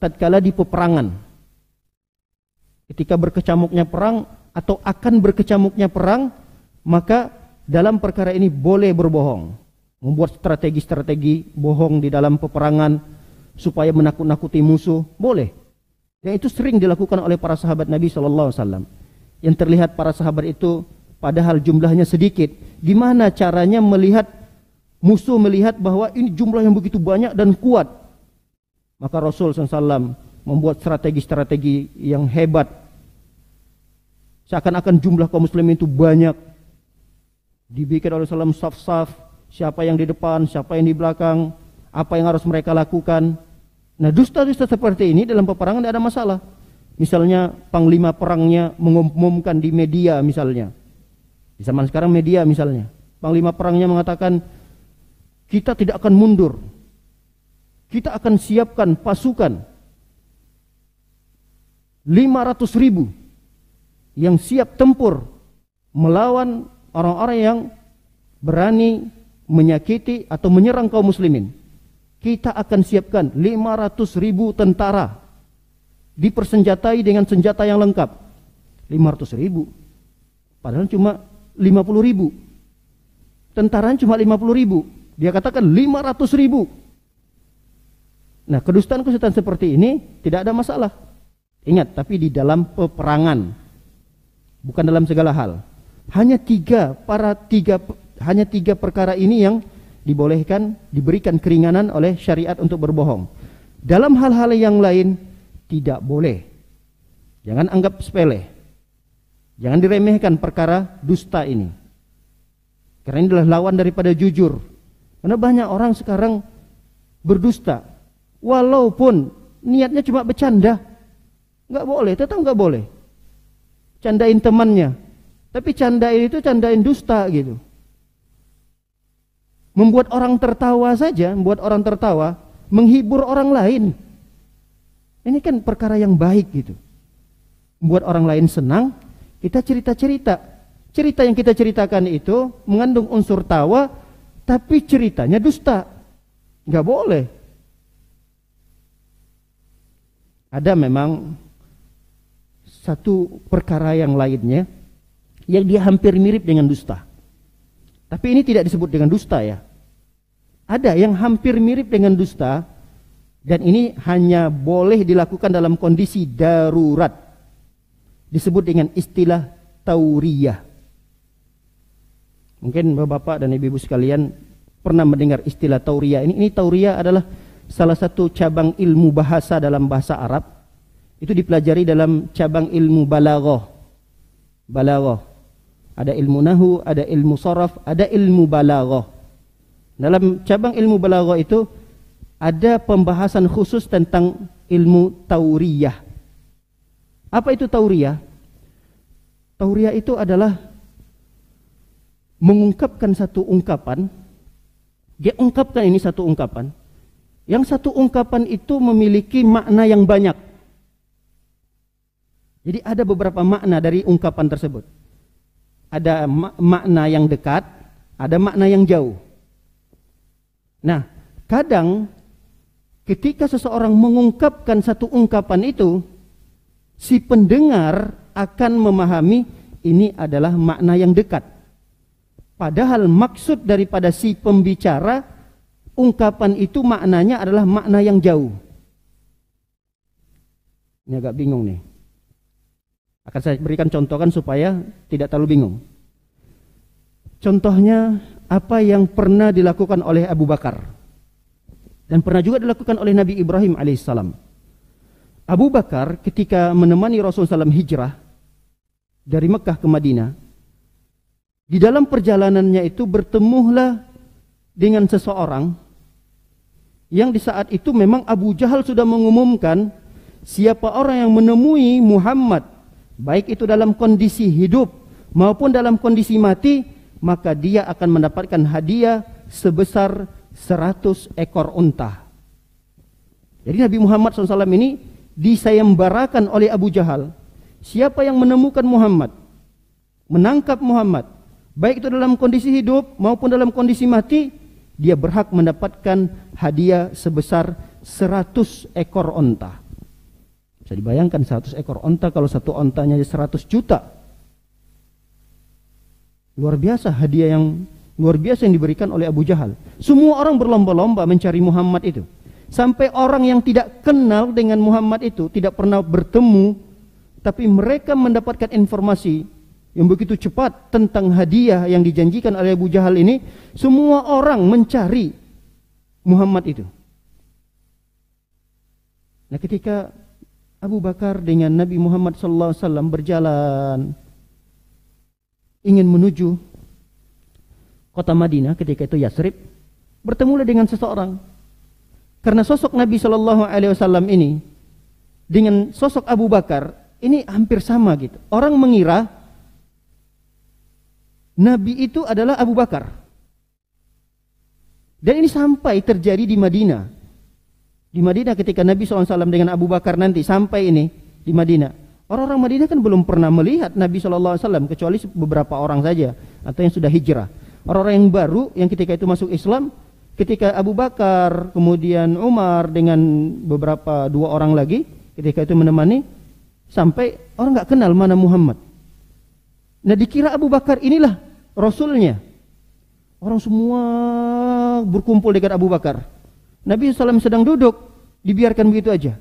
tatkala di peperangan. Ketika berkecamuknya perang atau akan berkecamuknya perang, maka dalam perkara ini boleh berbohong. Membuat strategi-strategi bohong di dalam peperangan supaya menakut-nakuti musuh, boleh. Dan itu sering dilakukan oleh para sahabat Nabi SAW. Yang terlihat para sahabat itu padahal jumlahnya sedikit, gimana caranya melihat musuh melihat bahwa ini jumlah yang begitu banyak dan kuat. Maka Rasul SAW membuat strategi-strategi yang hebat. Seakan-akan jumlah kaum muslimin itu banyak. Dibikin oleh Rasulullah saf-saf, siapa yang di depan, siapa yang di belakang, apa yang harus mereka lakukan. Nah, dusta-dusta seperti ini dalam peperangan tidak ada masalah. Misalnya panglima perangnya mengumumkan di media misalnya. Di zaman sekarang media misalnya, panglima perangnya mengatakan kita tidak akan mundur, kita akan siapkan pasukan 500.000 yang siap tempur melawan orang-orang yang berani menyakiti atau menyerang kaum muslimin. Kita akan siapkan 500.000 tentara dipersenjatai dengan senjata yang lengkap. 500.000 padahal cuma 50.000. Tentaranya cuma 50.000. Dia katakan 500.000. Nah, kedustaan-kedustaan seperti ini tidak ada masalah. Ingat, tapi di dalam peperangan, bukan dalam segala hal. Hanya tiga perkara ini yang dibolehkan, diberikan keringanan oleh syariat untuk berbohong. Dalam hal-hal yang lain tidak boleh. Jangan anggap sepele. Jangan diremehkan perkara dusta ini. Karena ini adalah lawan daripada jujur. Karena banyak orang sekarang berdusta. Walaupun niatnya cuma bercanda. Nggak boleh, tetap nggak boleh. Candain temannya. Tapi candain itu candain dusta gitu. Membuat orang tertawa saja, membuat orang tertawa, menghibur orang lain. Ini kan perkara yang baik gitu. Membuat orang lain senang, kita cerita-cerita. Cerita yang kita ceritakan itu mengandung unsur tawa, tapi ceritanya dusta. Nggak boleh. Ada memang satu perkara yang lainnya yang dia hampir mirip dengan dusta. Tapi ini tidak disebut dengan dusta ya. Ada yang hampir mirip dengan dusta dan ini hanya boleh dilakukan dalam kondisi darurat. Disebut dengan istilah tauriyah. Mungkin Bapak dan Ibu-ibu sekalian pernah mendengar istilah tauriyah ini. Ini tauriyah adalah salah satu cabang ilmu bahasa dalam bahasa Arab. Itu dipelajari dalam cabang ilmu balaghah. Balaghah. Ada ilmu nahu, ada ilmu sharaf, ada ilmu balaghah. Dalam cabang ilmu balaghah itu ada pembahasan khusus tentang ilmu tauriyah. Apa itu tauriyah? Tauriyah itu adalah mengungkapkan satu ungkapan. Dia ungkapkan ini satu ungkapan. Yang satu ungkapan itu memiliki makna yang banyak. Jadi ada beberapa makna dari ungkapan tersebut. Ada makna yang dekat, ada makna yang jauh. Nah, kadang ketika seseorang mengungkapkan satu ungkapan itu, si pendengar akan memahami ini adalah makna yang dekat. Padahal maksud daripada si pembicara, ungkapan itu maknanya adalah makna yang jauh. Ini agak bingung nih. Akan saya berikan contoh kan supaya tidak terlalu bingung. Contohnya apa yang pernah dilakukan oleh Abu Bakar dan pernah juga dilakukan oleh Nabi Ibrahim alaihissalam. Abu Bakar ketika menemani Rasulullah SAW hijrah dari Mekah ke Madinah, di dalam perjalanannya itu bertemulah dengan seseorang yang di saat itu memang Abu Jahal sudah mengumumkan siapa orang yang menemui Muhammad, baik itu dalam kondisi hidup maupun dalam kondisi mati, maka dia akan mendapatkan hadiah sebesar 100 ekor unta. Jadi Nabi Muhammad SAW ini disayembarakan oleh Abu Jahal. Siapa yang menemukan Muhammad, menangkap Muhammad, baik itu dalam kondisi hidup maupun dalam kondisi mati, dia berhak mendapatkan hadiah sebesar 100 ekor unta. Bisa dibayangkan 100 ekor unta, kalau satu untanya 100 juta. Luar biasa hadiah yang luar biasa yang diberikan oleh Abu Jahal. Semua orang berlomba-lomba mencari Muhammad itu. Sampai orang yang tidak kenal dengan Muhammad itu, tidak pernah bertemu, tapi mereka mendapatkan informasi yang begitu cepat tentang hadiah yang dijanjikan oleh Abu Jahal ini. Semua orang mencari Muhammad itu. Nah, ketika Abu Bakar dengan Nabi Muhammad SAW berjalan ingin menuju kota Madinah, ketika itu Yasrib, bertemulah dengan seseorang. Karena sosok Nabi SAW ini dengan sosok Abu Bakar ini hampir sama gitu. Orang mengira Nabi itu adalah Abu Bakar. Dan ini sampai terjadi di Madinah. Di Madinah ketika Nabi SAW dengan Abu Bakar nanti sampai ini di Madinah. Orang-orang Madinah kan belum pernah melihat Nabi SAW kecuali beberapa orang saja atau yang sudah hijrah. Orang-orang yang baru yang ketika itu masuk Islam, ketika Abu Bakar, kemudian Umar dengan beberapa dua orang lagi ketika itu menemani, sampai orang nggak kenal mana Muhammad. Nah, dikira Abu Bakar inilah Rasulnya. Orang semua berkumpul dekat Abu Bakar. Nabi SAW sedang duduk, dibiarkan begitu aja.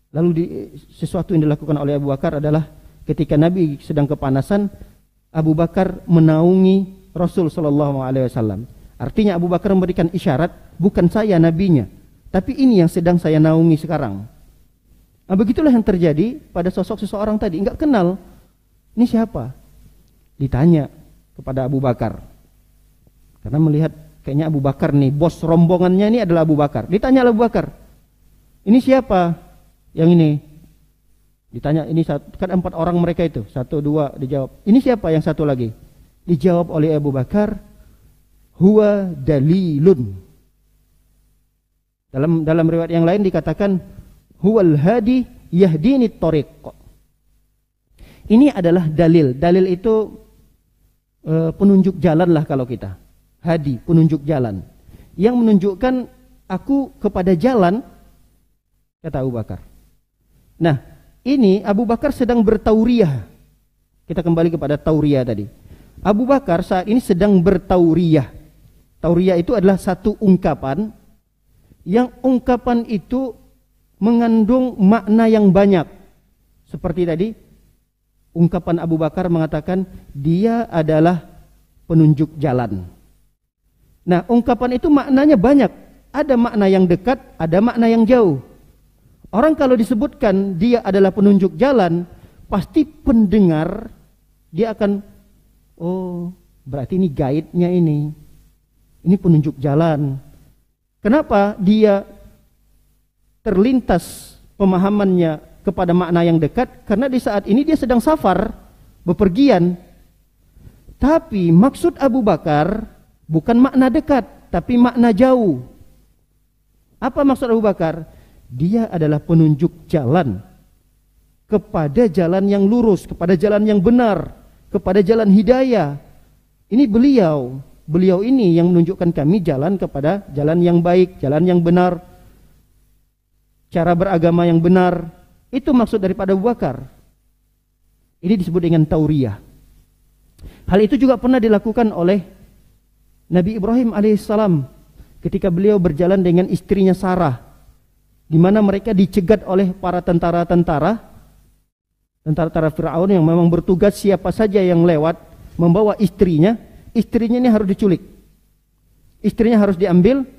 Lalu sesuatu yang dilakukan oleh Abu Bakar adalah ketika Nabi sedang kepanasan, Abu Bakar menaungi Rasul SAW. Artinya Abu Bakar memberikan isyarat, bukan saya nabinya, tapi ini yang sedang saya naungi sekarang. Nah, begitulah yang terjadi pada sosok seseorang tadi. Enggak kenal, ini siapa? Ditanya kepada Abu Bakar. Karena melihat kayaknya Abu Bakar nih, bos rombongannya ini adalah Abu Bakar. Ditanya Abu Bakar, Ini siapa? Yang ini. Ditanya, ini kan 4 orang mereka itu. 1, 2 dijawab. Ini siapa yang satu lagi? Dijawab oleh Abu Bakar, huwa dalilun. Dalam riwayat yang lain dikatakan, huwal hadi yahdini thariq. Ini adalah dalil. Dalil itu penunjuk jalan lah kalau kita. Hadi, penunjuk jalan. Yang menunjukkan aku kepada jalan, kata Abu Bakar. Nah, ini Abu Bakar sedang bertauriyah. Kita kembali kepada tauriyah tadi. Abu Bakar saat ini sedang bertauriyah. Tauriyah itu adalah satu ungkapan, yang ungkapan itu mengandung makna yang banyak. Seperti tadi, ungkapan Abu Bakar mengatakan dia adalah penunjuk jalan. Nah, ungkapan itu maknanya banyak. Ada makna yang dekat, ada makna yang jauh. Orang kalau disebutkan dia adalah penunjuk jalan, pasti pendengar dia akan, oh berarti ini guide-nya ini penunjuk jalan. Kenapa dia terlintas pemahamannya kepada makna yang dekat? Karena di saat ini dia sedang safar, bepergian. Tapi maksud Abu Bakar bukan makna dekat, tapi makna jauh. Apa maksud Abu Bakar? Dia adalah penunjuk jalan kepada jalan yang lurus, kepada jalan yang benar, kepada jalan hidayah. Ini beliau ini yang menunjukkan kami jalan kepada jalan yang baik, jalan yang benar, cara beragama yang benar. Itu maksud daripada Abu Bakar. Ini disebut dengan tauriyah. Hal itu juga pernah dilakukan oleh Nabi Ibrahim alaihissalam ketika beliau berjalan dengan istrinya Sarah, di mana mereka dicegat oleh para tentara Firaun yang memang bertugas siapa saja yang lewat membawa istrinya ini harus diculik. Istrinya harus diambil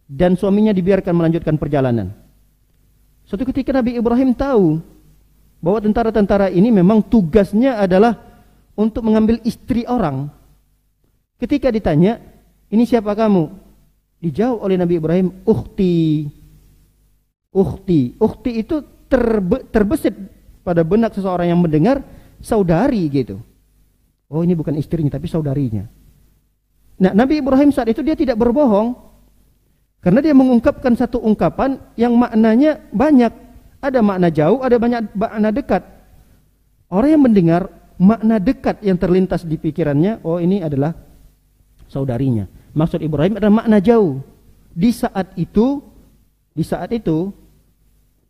dan suaminya dibiarkan melanjutkan perjalanan. Suatu ketika Nabi Ibrahim tahu bahwa tentara-tentara ini memang tugasnya adalah untuk mengambil istri orang. Ketika ditanya, ini siapa kamu? Dijawab oleh Nabi Ibrahim, ukhti. Ukhti itu terbesit pada benak seseorang yang mendengar saudari gitu. Oh, ini bukan istrinya tapi saudarinya. Nah, Nabi Ibrahim saat itu dia tidak berbohong, karena dia mengungkapkan satu ungkapan yang maknanya banyak. Ada makna jauh, ada banyak makna dekat. Orang yang mendengar makna dekat yang terlintas di pikirannya, oh ini adalah saudarinya. Maksud Ibrahim adalah makna jauh. Di saat itu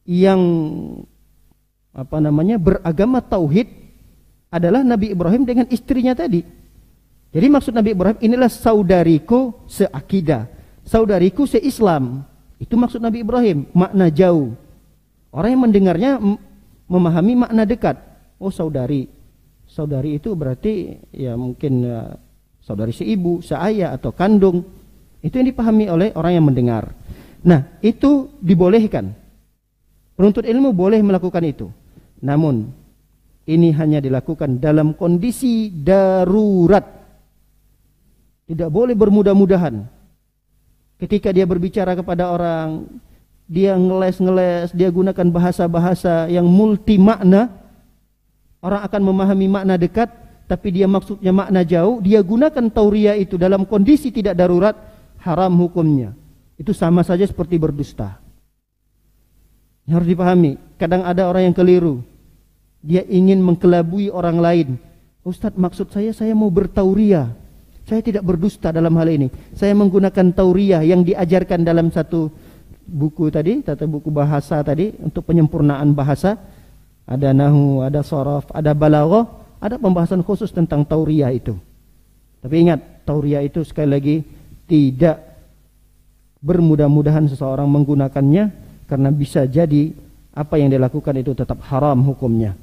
yang beragama tauhid adalah Nabi Ibrahim dengan istrinya tadi. Jadi maksud Nabi Ibrahim, inilah saudariku seakidah, saudariku seislam. Itu maksud Nabi Ibrahim, makna jauh. Orang yang mendengarnya memahami makna dekat. Oh, saudari itu berarti ya mungkin saudari seibu, seayah atau kandung. Itu yang dipahami oleh orang yang mendengar. Nah, itu dibolehkan. Penuntut ilmu boleh melakukan itu. Namun, ini hanya dilakukan dalam kondisi darurat. Tidak boleh bermudah-mudahan. Ketika dia berbicara kepada orang, dia ngeles, dia gunakan bahasa-bahasa yang multi makna. Orang akan memahami makna dekat, tapi dia maksudnya makna jauh. Dia gunakan tauriyah itu dalam kondisi tidak darurat, haram hukumnya. Itu sama saja seperti berdusta. Harus dipahami. Kadang ada orang yang keliru. Dia ingin mengkelabui orang lain. Ustadz, maksud saya mau bertauriyah. Saya tidak berdusta dalam hal ini. Saya menggunakan tauriyah yang diajarkan dalam satu buku tadi, atau buku bahasa tadi, untuk penyempurnaan bahasa. Ada nahu, ada sharaf, ada balaghah, ada pembahasan khusus tentang tauriyah itu. Tapi ingat, tauriyah itu sekali lagi tidak bermudah-mudahan seseorang menggunakannya, karena bisa jadi apa yang dilakukan itu tetap haram hukumnya.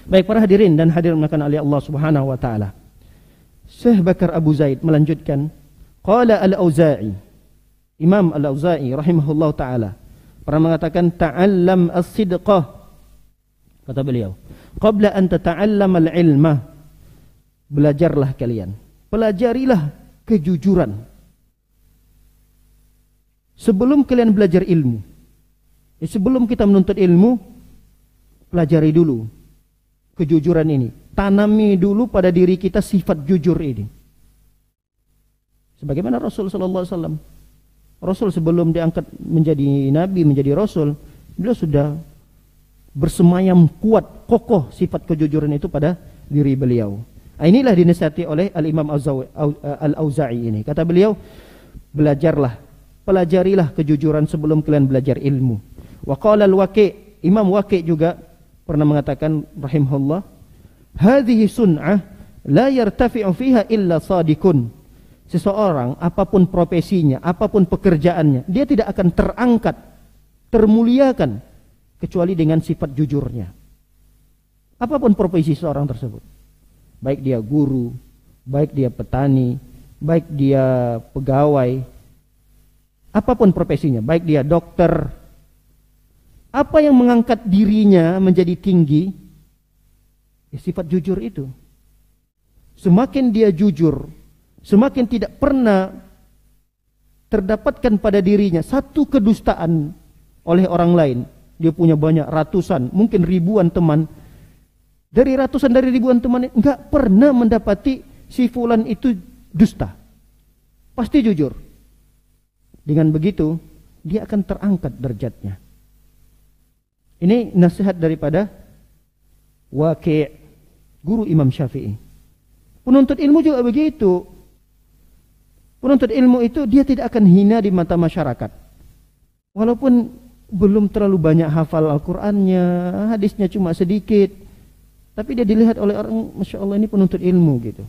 Baik para hadirin dan hadirin melakukan oleh Allah Subhanahu wa taala. Syekh Bakar Abu Zaid melanjutkan, qala Al-Auza'i, Imam Al-Auza'i rahimahullah taala pernah mengatakan, ta'allam as-sidqah, kata beliau, qabla an tata'allam al-ilma, belajarlah kalian, pelajarilah kejujuran sebelum kalian belajar ilmu. Sebelum kita menuntut ilmu, pelajari dulu kejujuran ini. Tanami dulu pada diri kita sifat jujur ini. Sebagaimana Rasul sallallahu alaihi wasallam. Rasul sebelum diangkat menjadi nabi, menjadi rasul, beliau sudah bersemayam kuat, kokoh sifat kejujuran itu pada diri beliau. Inilah dinasihati oleh Al-Imam Al-Auza'i ini. Kata beliau, belajarlah, pelajarilah kejujuran sebelum kalian belajar ilmu. Wa qala al-Waqi', Imam Waqi' juga pernah mengatakan rahimahullah, hadhihi sun'ah la yartafi'u fiha illa sadiqun. Seseorang apapun profesinya, apapun pekerjaannya, dia tidak akan terangkat, termuliakan kecuali dengan sifat jujurnya. Apapun profesi seorang tersebut, baik dia guru, baik dia petani, baik dia pegawai, apapun profesinya, baik dia dokter, apa yang mengangkat dirinya menjadi tinggi, ya sifat jujur itu. Semakin dia jujur, semakin tidak pernah terdapatkan pada dirinya satu kedustaan oleh orang lain. Dia punya banyak ratusan, mungkin ribuan teman. Dari ratusan, dari ribuan teman, enggak pernah mendapati si fulan itu dusta. Pasti jujur. Dengan begitu, dia akan terangkat derajatnya. Ini nasihat daripada Waqi', guru Imam Syafi'i. Penuntut ilmu juga begitu. Penuntut ilmu itu dia tidak akan hina di mata masyarakat. Walaupun belum terlalu banyak hafal Al-Qur'annya, hadisnya cuma sedikit, tapi dia dilihat oleh orang, Masya Allah ini penuntut ilmu gitu.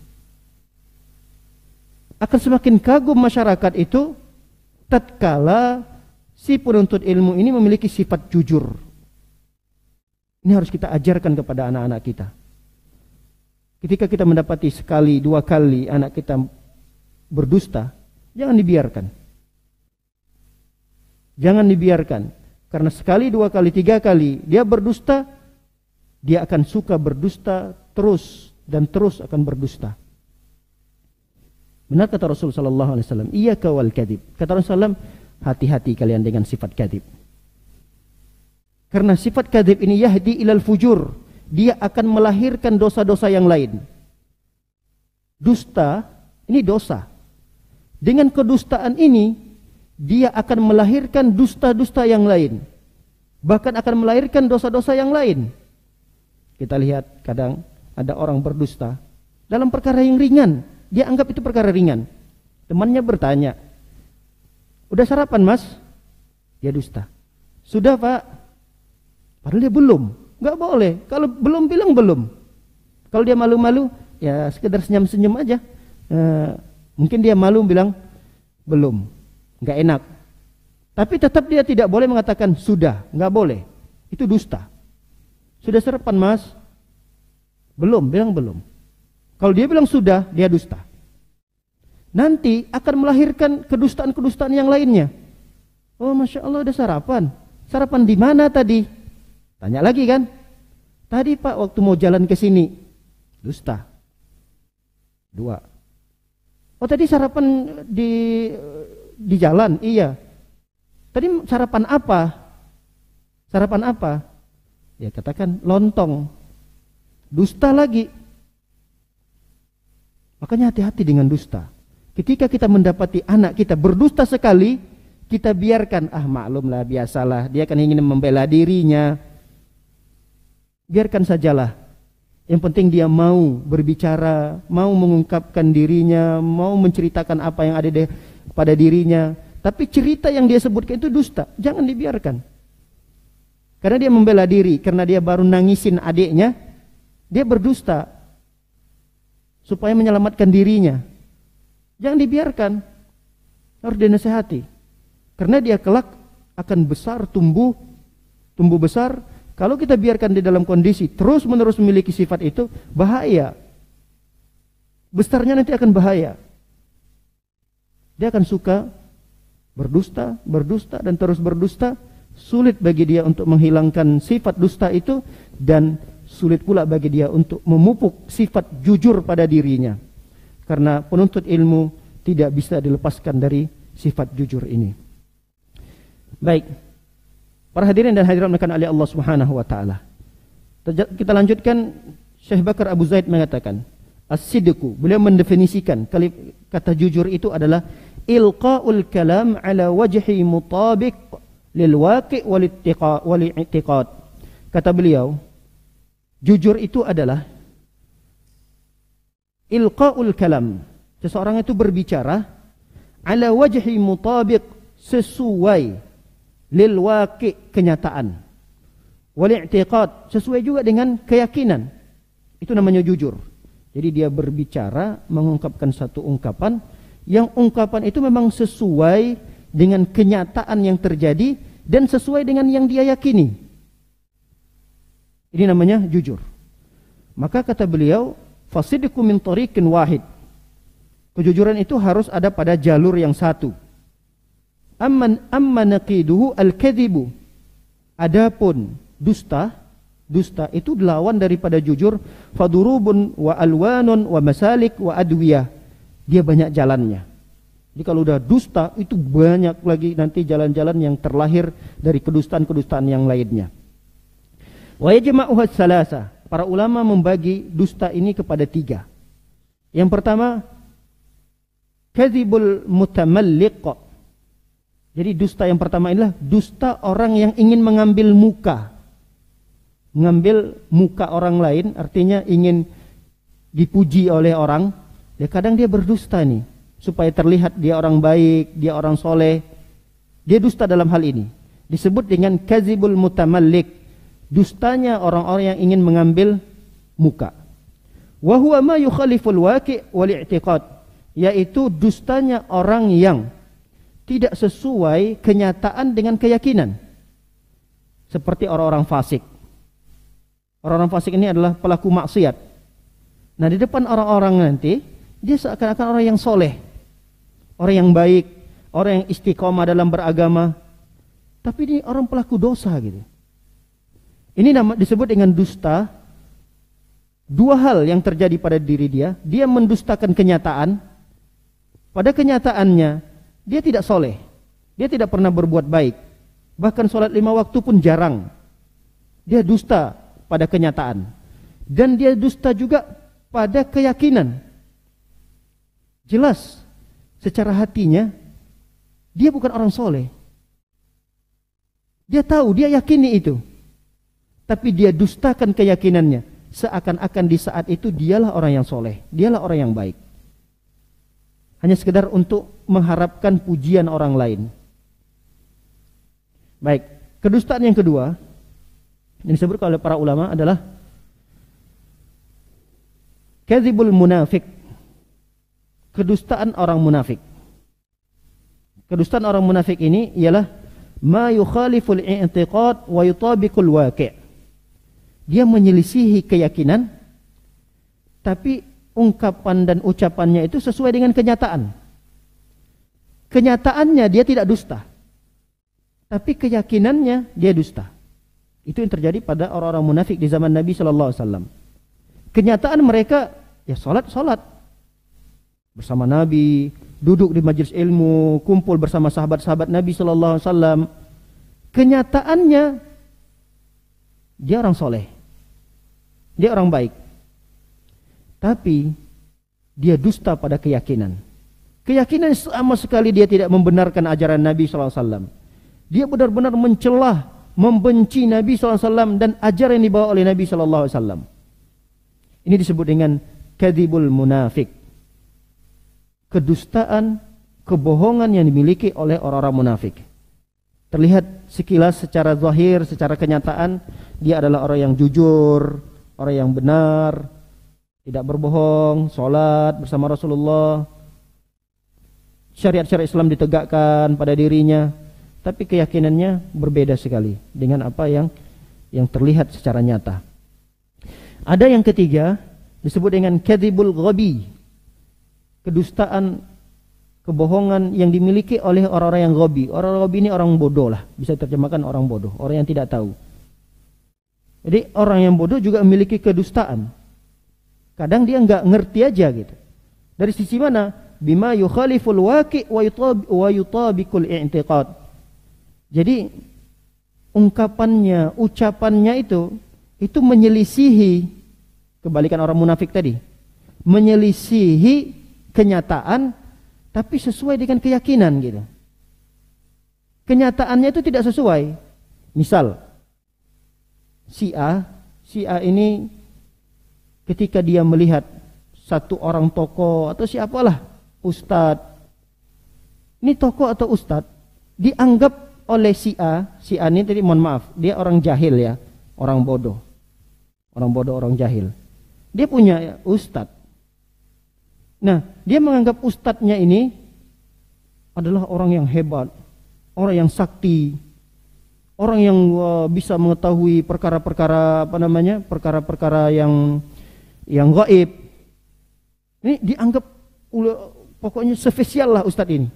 Akan semakin kagum masyarakat itu tatkala si penuntut ilmu ini memiliki sifat jujur. Ini harus kita ajarkan kepada anak-anak kita. Ketika kita mendapati sekali, dua kali anak kita berdusta, jangan dibiarkan. Jangan dibiarkan. Karena sekali, dua kali, tiga kali dia berdusta, dia akan suka berdusta terus dan terus akan berdusta. Benar kata Rasul sallallahu alaihi wasallam, iyyaka wal kadzib. Kata Rasulullah, hati-hati kalian dengan sifat kadzib. Karena sifat kadzib ini yahdi ilal fujur, dia akan melahirkan dosa-dosa yang lain. Dusta ini dosa. Dengan kedustaan ini dia akan melahirkan dusta-dusta yang lain. Bahkan akan melahirkan dosa-dosa yang lain. Kita lihat kadang ada orang berdusta dalam perkara yang ringan, dia anggap itu perkara ringan. Temannya bertanya, udah sarapan mas? Dia dusta. Sudah pak. Padahal dia belum. Gak boleh. Kalau belum bilang belum. Kalau dia malu-malu, ya sekedar senyum-senyum aja. Mungkin dia malu bilang belum. Gak enak. Tapi tetap dia tidak boleh mengatakan sudah. Gak boleh. Itu dusta. Sudah sarapan mas? Belum. Bilang belum. Kalau dia bilang sudah, dia dusta. Nanti akan melahirkan kedustaan-kedustaan yang lainnya. Oh Masya Allah udah sarapan. Sarapan di mana tadi? Tanya lagi kan? Tadi pak waktu mau jalan ke sini. Dusta. Dua. Oh tadi sarapan di jalan? Iya. Tadi sarapan apa? Sarapan apa? Ya katakan lontong. Dusta lagi. Makanya hati-hati dengan dusta. Ketika kita mendapati anak kita berdusta sekali, kita biarkan, maklumlah, biasalah, dia kan ingin membela dirinya. Biarkan sajalah. Yang penting dia mau berbicara, mau mengungkapkan dirinya, mau menceritakan apa yang ada pada dirinya. Tapi cerita yang dia sebutkan itu dusta, jangan dibiarkan. Karena dia membela diri, karena dia baru nangisin adiknya, dia berdusta supaya menyelamatkan dirinya. Jangan dibiarkan, harus dinasihati. Karena dia kelak akan besar, tumbuh besar. Kalau kita biarkan di dalam kondisi terus menerus memiliki sifat itu, bahaya. Besarnya nanti akan bahaya. Dia akan suka berdusta, dan terus berdusta. Sulit bagi dia untuk menghilangkan sifat dusta itu, dan sulit pula bagi dia untuk memupuk sifat jujur pada dirinya. Karena penuntut ilmu tidak bisa dilepaskan dari sifat jujur ini. Baik, Para hadirin dan hadirat melakukan oleh Allah Subhanahu wa taala. Kita lanjutkan, Syekh Bakar Abu Zaid mengatakan, as-sidqu, beliau mendefinisikan kata jujur itu adalah ilqa'ul kalam ala wajhi mutabiq lil waqi' wal i'tiqad. Kata beliau, jujur itu adalah ilqa'ul kalam, seseorang itu berbicara ala wajhi mutabiq, sesuai lil waqi', kenyataan, wal i'tiqad, sesuai juga dengan keyakinan. Itu namanya jujur. Jadi dia berbicara, mengungkapkan satu ungkapan, yang ungkapan itu memang sesuai dengan kenyataan yang terjadi dan sesuai dengan yang dia yakini. Ini namanya jujur. Maka kata beliau, fasidqu min tariqin wahid. Kejujuran itu harus ada pada jalur yang satu. Amma naqiduhu al-kadhibu. Adapun dusta itu lawan daripada jujur. Fadurubun wa alwanun wa masalik wa adwiyah. Dia banyak jalannya. Jadi kalau udah dusta itu banyak lagi nanti jalan-jalan yang terlahir dari kedustaan-kedustaan yang lainnya. Wa yajma'uha salasa. Para ulama membagi dusta ini kepada 3. Yang pertama, kadzibul mutamalliq. Jadi dusta yang pertama adalah dusta orang yang ingin mengambil muka orang lain, artinya ingin dipuji oleh orang. Kadang dia berdusta nih supaya terlihat dia orang baik, dia orang soleh. Dia dusta dalam hal ini. Disebut dengan kadzibul mutamalliq, dustanya orang-orang yang ingin mengambil muka. Wa huwa ma yukhaliful waqi' wal i'tiqad, yaitu dustanya orang yang tidak sesuai kenyataan dengan keyakinan. Seperti orang-orang fasik. Orang-orang fasik ini adalah pelaku maksiat. Nah, di depan orang-orang nanti dia seakan-akan orang yang soleh, orang yang baik, orang yang istiqomah dalam beragama, tapi ini orang pelaku dosa gitu. Ini disebut dengan dusta. 2 hal yang terjadi pada diri dia. Dia mendustakan kenyataan. Pada kenyataannya dia tidak soleh, dia tidak pernah berbuat baik, bahkan sholat 5 waktu pun jarang. Dia dusta pada kenyataan, dan dia dusta juga pada keyakinan. Jelas secara hatinya dia bukan orang soleh. Dia tahu, dia yakini itu, tapi dia dustakan keyakinannya, seakan-akan di saat itu dialah orang yang soleh, dialah orang yang baik, hanya sekedar untuk mengharapkan pujian orang lain. Baik, kedustaan yang kedua yang disebut oleh para ulama adalah kadzibul munafik, kedustaan orang munafik. Kedustaan orang munafik ini ialah ma yukhaliful i'tiqad wa yutabiqul waqi'. Dia menyelisihi keyakinan, tapi ungkapan dan ucapannya itu sesuai dengan kenyataan. Kenyataannya dia tidak dusta, tapi keyakinannya dia dusta. Itu yang terjadi pada orang-orang munafik di zaman Nabi sallallahu alaihi wasallam. Kenyataan mereka ya salat bersama Nabi, duduk di majelis ilmu, kumpul bersama sahabat-sahabat Nabi sallallahu alaihi wasallam. Kenyataannya dia orang soleh, dia orang baik, tapi dia dusta pada keyakinan. Keyakinan sama sekali dia tidak membenarkan ajaran Nabi sallallahu alaihi wasallam. Dia benar-benar mencelah, membenci Nabi sallallahu alaihi wasallam dan ajaran yang dibawa oleh Nabi sallallahu alaihi wasallam. Ini disebut dengan kadzibul munafik. Kedustaan, kebohongan yang dimiliki oleh orang-orang munafik. Terlihat sekilas secara zahir, secara kenyataan dia adalah orang yang jujur, orang yang benar, tidak berbohong, sholat bersama Rasulullah, syariat-syariat Islam ditegakkan pada dirinya, tapi keyakinannya berbeda sekali dengan apa yang terlihat secara nyata. Ada yang ketiga disebut dengan kadzibul ghabi, kedustaan, kebohongan yang dimiliki oleh orang-orang yang ghabi. Orang ghabi ini orang bodoh lah, bisa terjemahkan orang bodoh, orang yang tidak tahu. Jadi orang yang bodoh juga memiliki kedustaan. Kadang dia nggak ngerti aja gitu. Dari sisi mana? Bima yukhaliful waqi' wa yutabiqul i'tiqad. Jadi ungkapannya, ucapannya itu menyelisihi, kebalikan orang munafik tadi, menyelisihi kenyataan tapi sesuai dengan keyakinan gitu. Kenyataannya itu tidak sesuai. Misal si A ini ketika dia melihat satu orang tokoh atau siapalah, ustadz, ini tokoh atau ustadz, dianggap oleh si A ini tadi, mohon maaf, dia orang jahil ya, orang bodoh, orang jahil. Dia punya ustadz. Nah, dia menganggap ustadznya ini adalah orang yang hebat, orang yang sakti, orang yang bisa mengetahui perkara-perkara perkara-perkara yang gaib. Ini dianggap pokoknya spesial lah ustadz ini.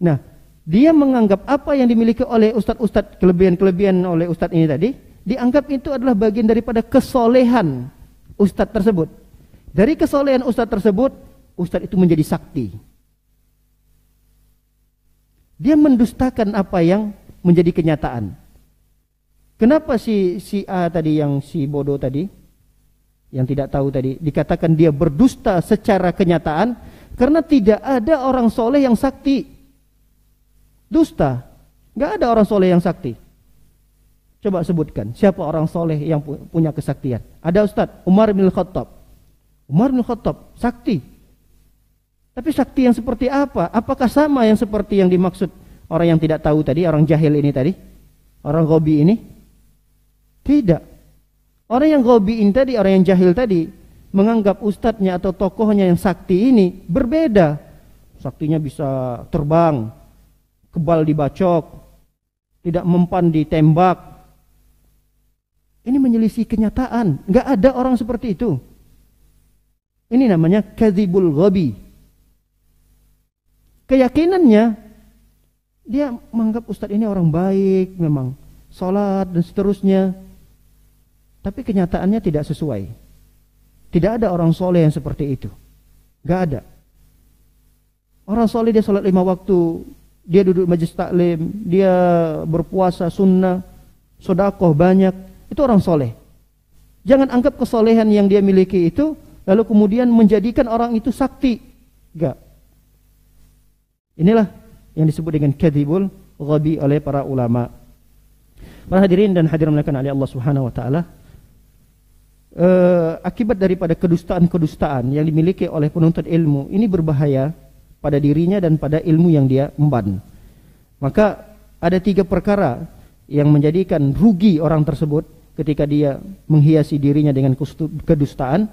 Nah, dia menganggap apa yang dimiliki oleh ustadz-ustadz, kelebihan-kelebihan oleh ustadz ini tadi, dianggap itu adalah bagian daripada kesolehan ustadz tersebut. Dari kesolehan ustadz tersebut, ustadz itu menjadi sakti. Dia mendustakan apa yang menjadi kenyataan. Kenapa si A tadi, yang si bodoh tadi, yang tidak tahu tadi, dikatakan dia berdusta secara kenyataan? Karena tidak ada orang soleh yang sakti. Dusta, gak ada orang soleh yang sakti. Coba sebutkan, siapa orang soleh yang punya kesaktian? Ada Ustadz Umar bin Khattab. Umar bin Khattab sakti. Tapi sakti yang seperti apa? Apakah sama yang seperti yang dimaksud orang yang tidak tahu tadi, orang jahil ini tadi, orang ghabi ini? Tidak. Orang yang ghabi ini tadi, orang yang jahil tadi, menganggap ustadznya atau tokohnya yang sakti ini berbeda. Saktinya bisa terbang, kebal dibacok, tidak mempan ditembak. Ini menyelisih kenyataan. Gak ada orang seperti itu. Ini namanya kadzibul ghabi. Keyakinannya, dia menganggap ustadz ini orang baik, memang sholat dan seterusnya. Tapi kenyataannya tidak sesuai. Tidak ada orang soleh yang seperti itu. Gak ada. Orang soleh dia sholat 5 waktu, dia duduk majlis taklim, dia berpuasa sunnah, sedekah banyak. Itu orang soleh. Jangan anggap kesolehan yang dia miliki itu lalu kemudian menjadikan orang itu sakti. Enggak. Inilah yang disebut dengan kadzibul ghabi oleh para ulama. Para hadirin dan hadirin mulakan oleh Allah Subhanahu wa taala, akibat daripada kedustaan-kedustaan yang dimiliki oleh penuntut ilmu ini berbahaya pada dirinya dan pada ilmu yang dia emban. Maka ada 3 perkara yang menjadikan rugi orang tersebut ketika dia menghiasi dirinya dengan kedustaan.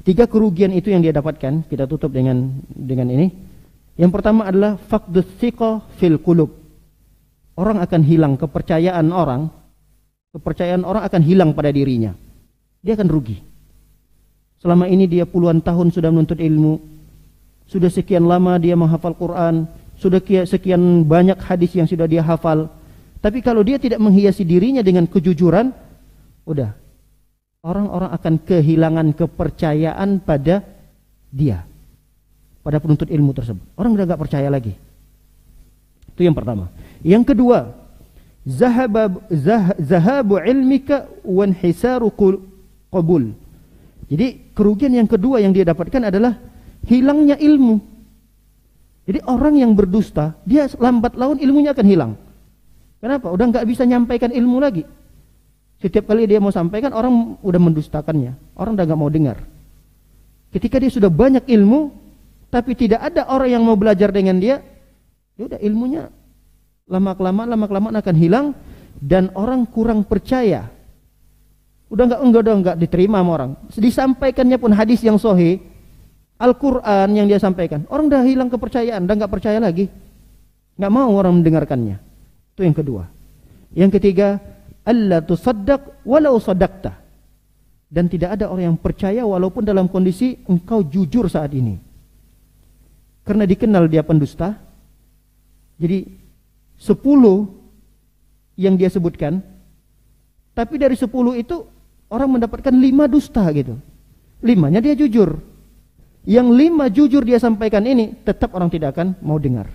3 kerugian itu yang dia dapatkan. Kita tutup dengan ini. Yang pertama adalah faqdus thiqah fil qulub. Orang akan hilang kepercayaan orang akan hilang pada dirinya. Dia akan rugi. Selama ini dia puluhan tahun sudah menuntut ilmu, sudah sekian lama dia menghafal Quran, sudah sekian banyak hadis yang sudah dia hafal. Tapi kalau dia tidak menghiasi dirinya dengan kejujuran, udah, orang-orang akan kehilangan kepercayaan pada dia, pada penuntut ilmu tersebut. Orang udah gak percaya lagi. Itu yang pertama. Yang kedua, zahabu ilmika wanhisaru qabul. Jadi kerugian yang kedua yang dia dapatkan adalah hilangnya ilmu. Jadi orang yang berdusta, dia lambat laun ilmunya akan hilang. Kenapa? Udah gak bisa nyampaikan ilmu lagi. Setiap kali dia mau sampaikan, orang udah mendustakannya. Orang udah gak mau dengar. Ketika dia sudah banyak ilmu, tapi tidak ada orang yang mau belajar dengan dia, ya udah ilmunya lama-kelamaan akan hilang, dan orang kurang percaya. Udah enggak diterima sama orang. Disampaikannya pun hadis yang sahih, Al-Quran yang dia sampaikan, orang udah hilang kepercayaan, udah gak percaya lagi. Gak mau orang mendengarkannya. Itu yang kedua. Yang ketiga, alla tusaddaq walau sadaqta. Dan tidak ada orang yang percaya walaupun dalam kondisi engkau jujur saat ini. Karena dikenal dia pendusta. Jadi 10 yang dia sebutkan, tapi dari 10 itu orang mendapatkan 5 dusta gitu. 5-nya dia jujur. Yang 5 jujur dia sampaikan ini tetap orang tidak akan mau dengar.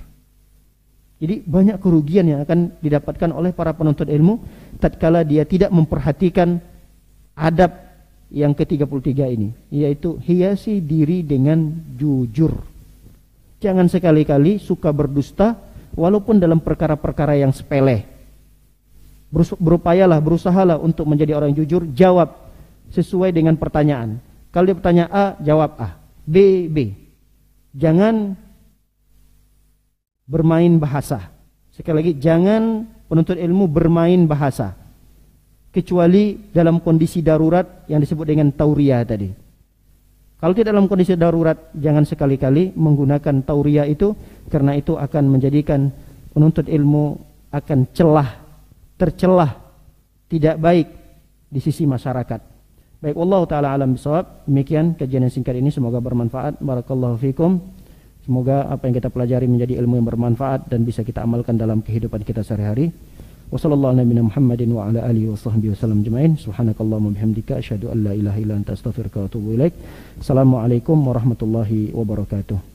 Jadi banyak kerugian yang akan didapatkan oleh para penuntut ilmu tatkala dia tidak memperhatikan adab yang ke-33 ini, yaitu hiasi diri dengan jujur. Jangan sekali-kali suka berdusta walaupun dalam perkara-perkara yang sepele. Berusahalah untuk menjadi orang jujur, jawab sesuai dengan pertanyaan. Kalau dia bertanya A, jawab A, B, B. Jangan bermain bahasa. Sekali lagi, jangan penuntut ilmu bermain bahasa, kecuali dalam kondisi darurat yang disebut dengan tauriyah tadi. Kalau tidak dalam kondisi darurat, jangan sekali-kali menggunakan tauriyah itu, karena itu akan menjadikan penuntut ilmu akan tercelah, tidak baik di sisi masyarakat. Baik, wallahu taala alam bisawab. Demikian kajian yang singkat ini, semoga bermanfaat. Barakallahu fikum. Semoga apa yang kita pelajari menjadi ilmu yang bermanfaat dan bisa kita amalkan dalam kehidupan kita sehari-hari. Wassallallahu ala nabiyina Muhammadin wa ala alihi washabbihi wasallam ajmain. Subhanakallahumma bihamdika asyhadu an la ilaha illa anta astaghfiruka wa atubu ilaik. Assalamualaikum warahmatullahi wabarakatuh.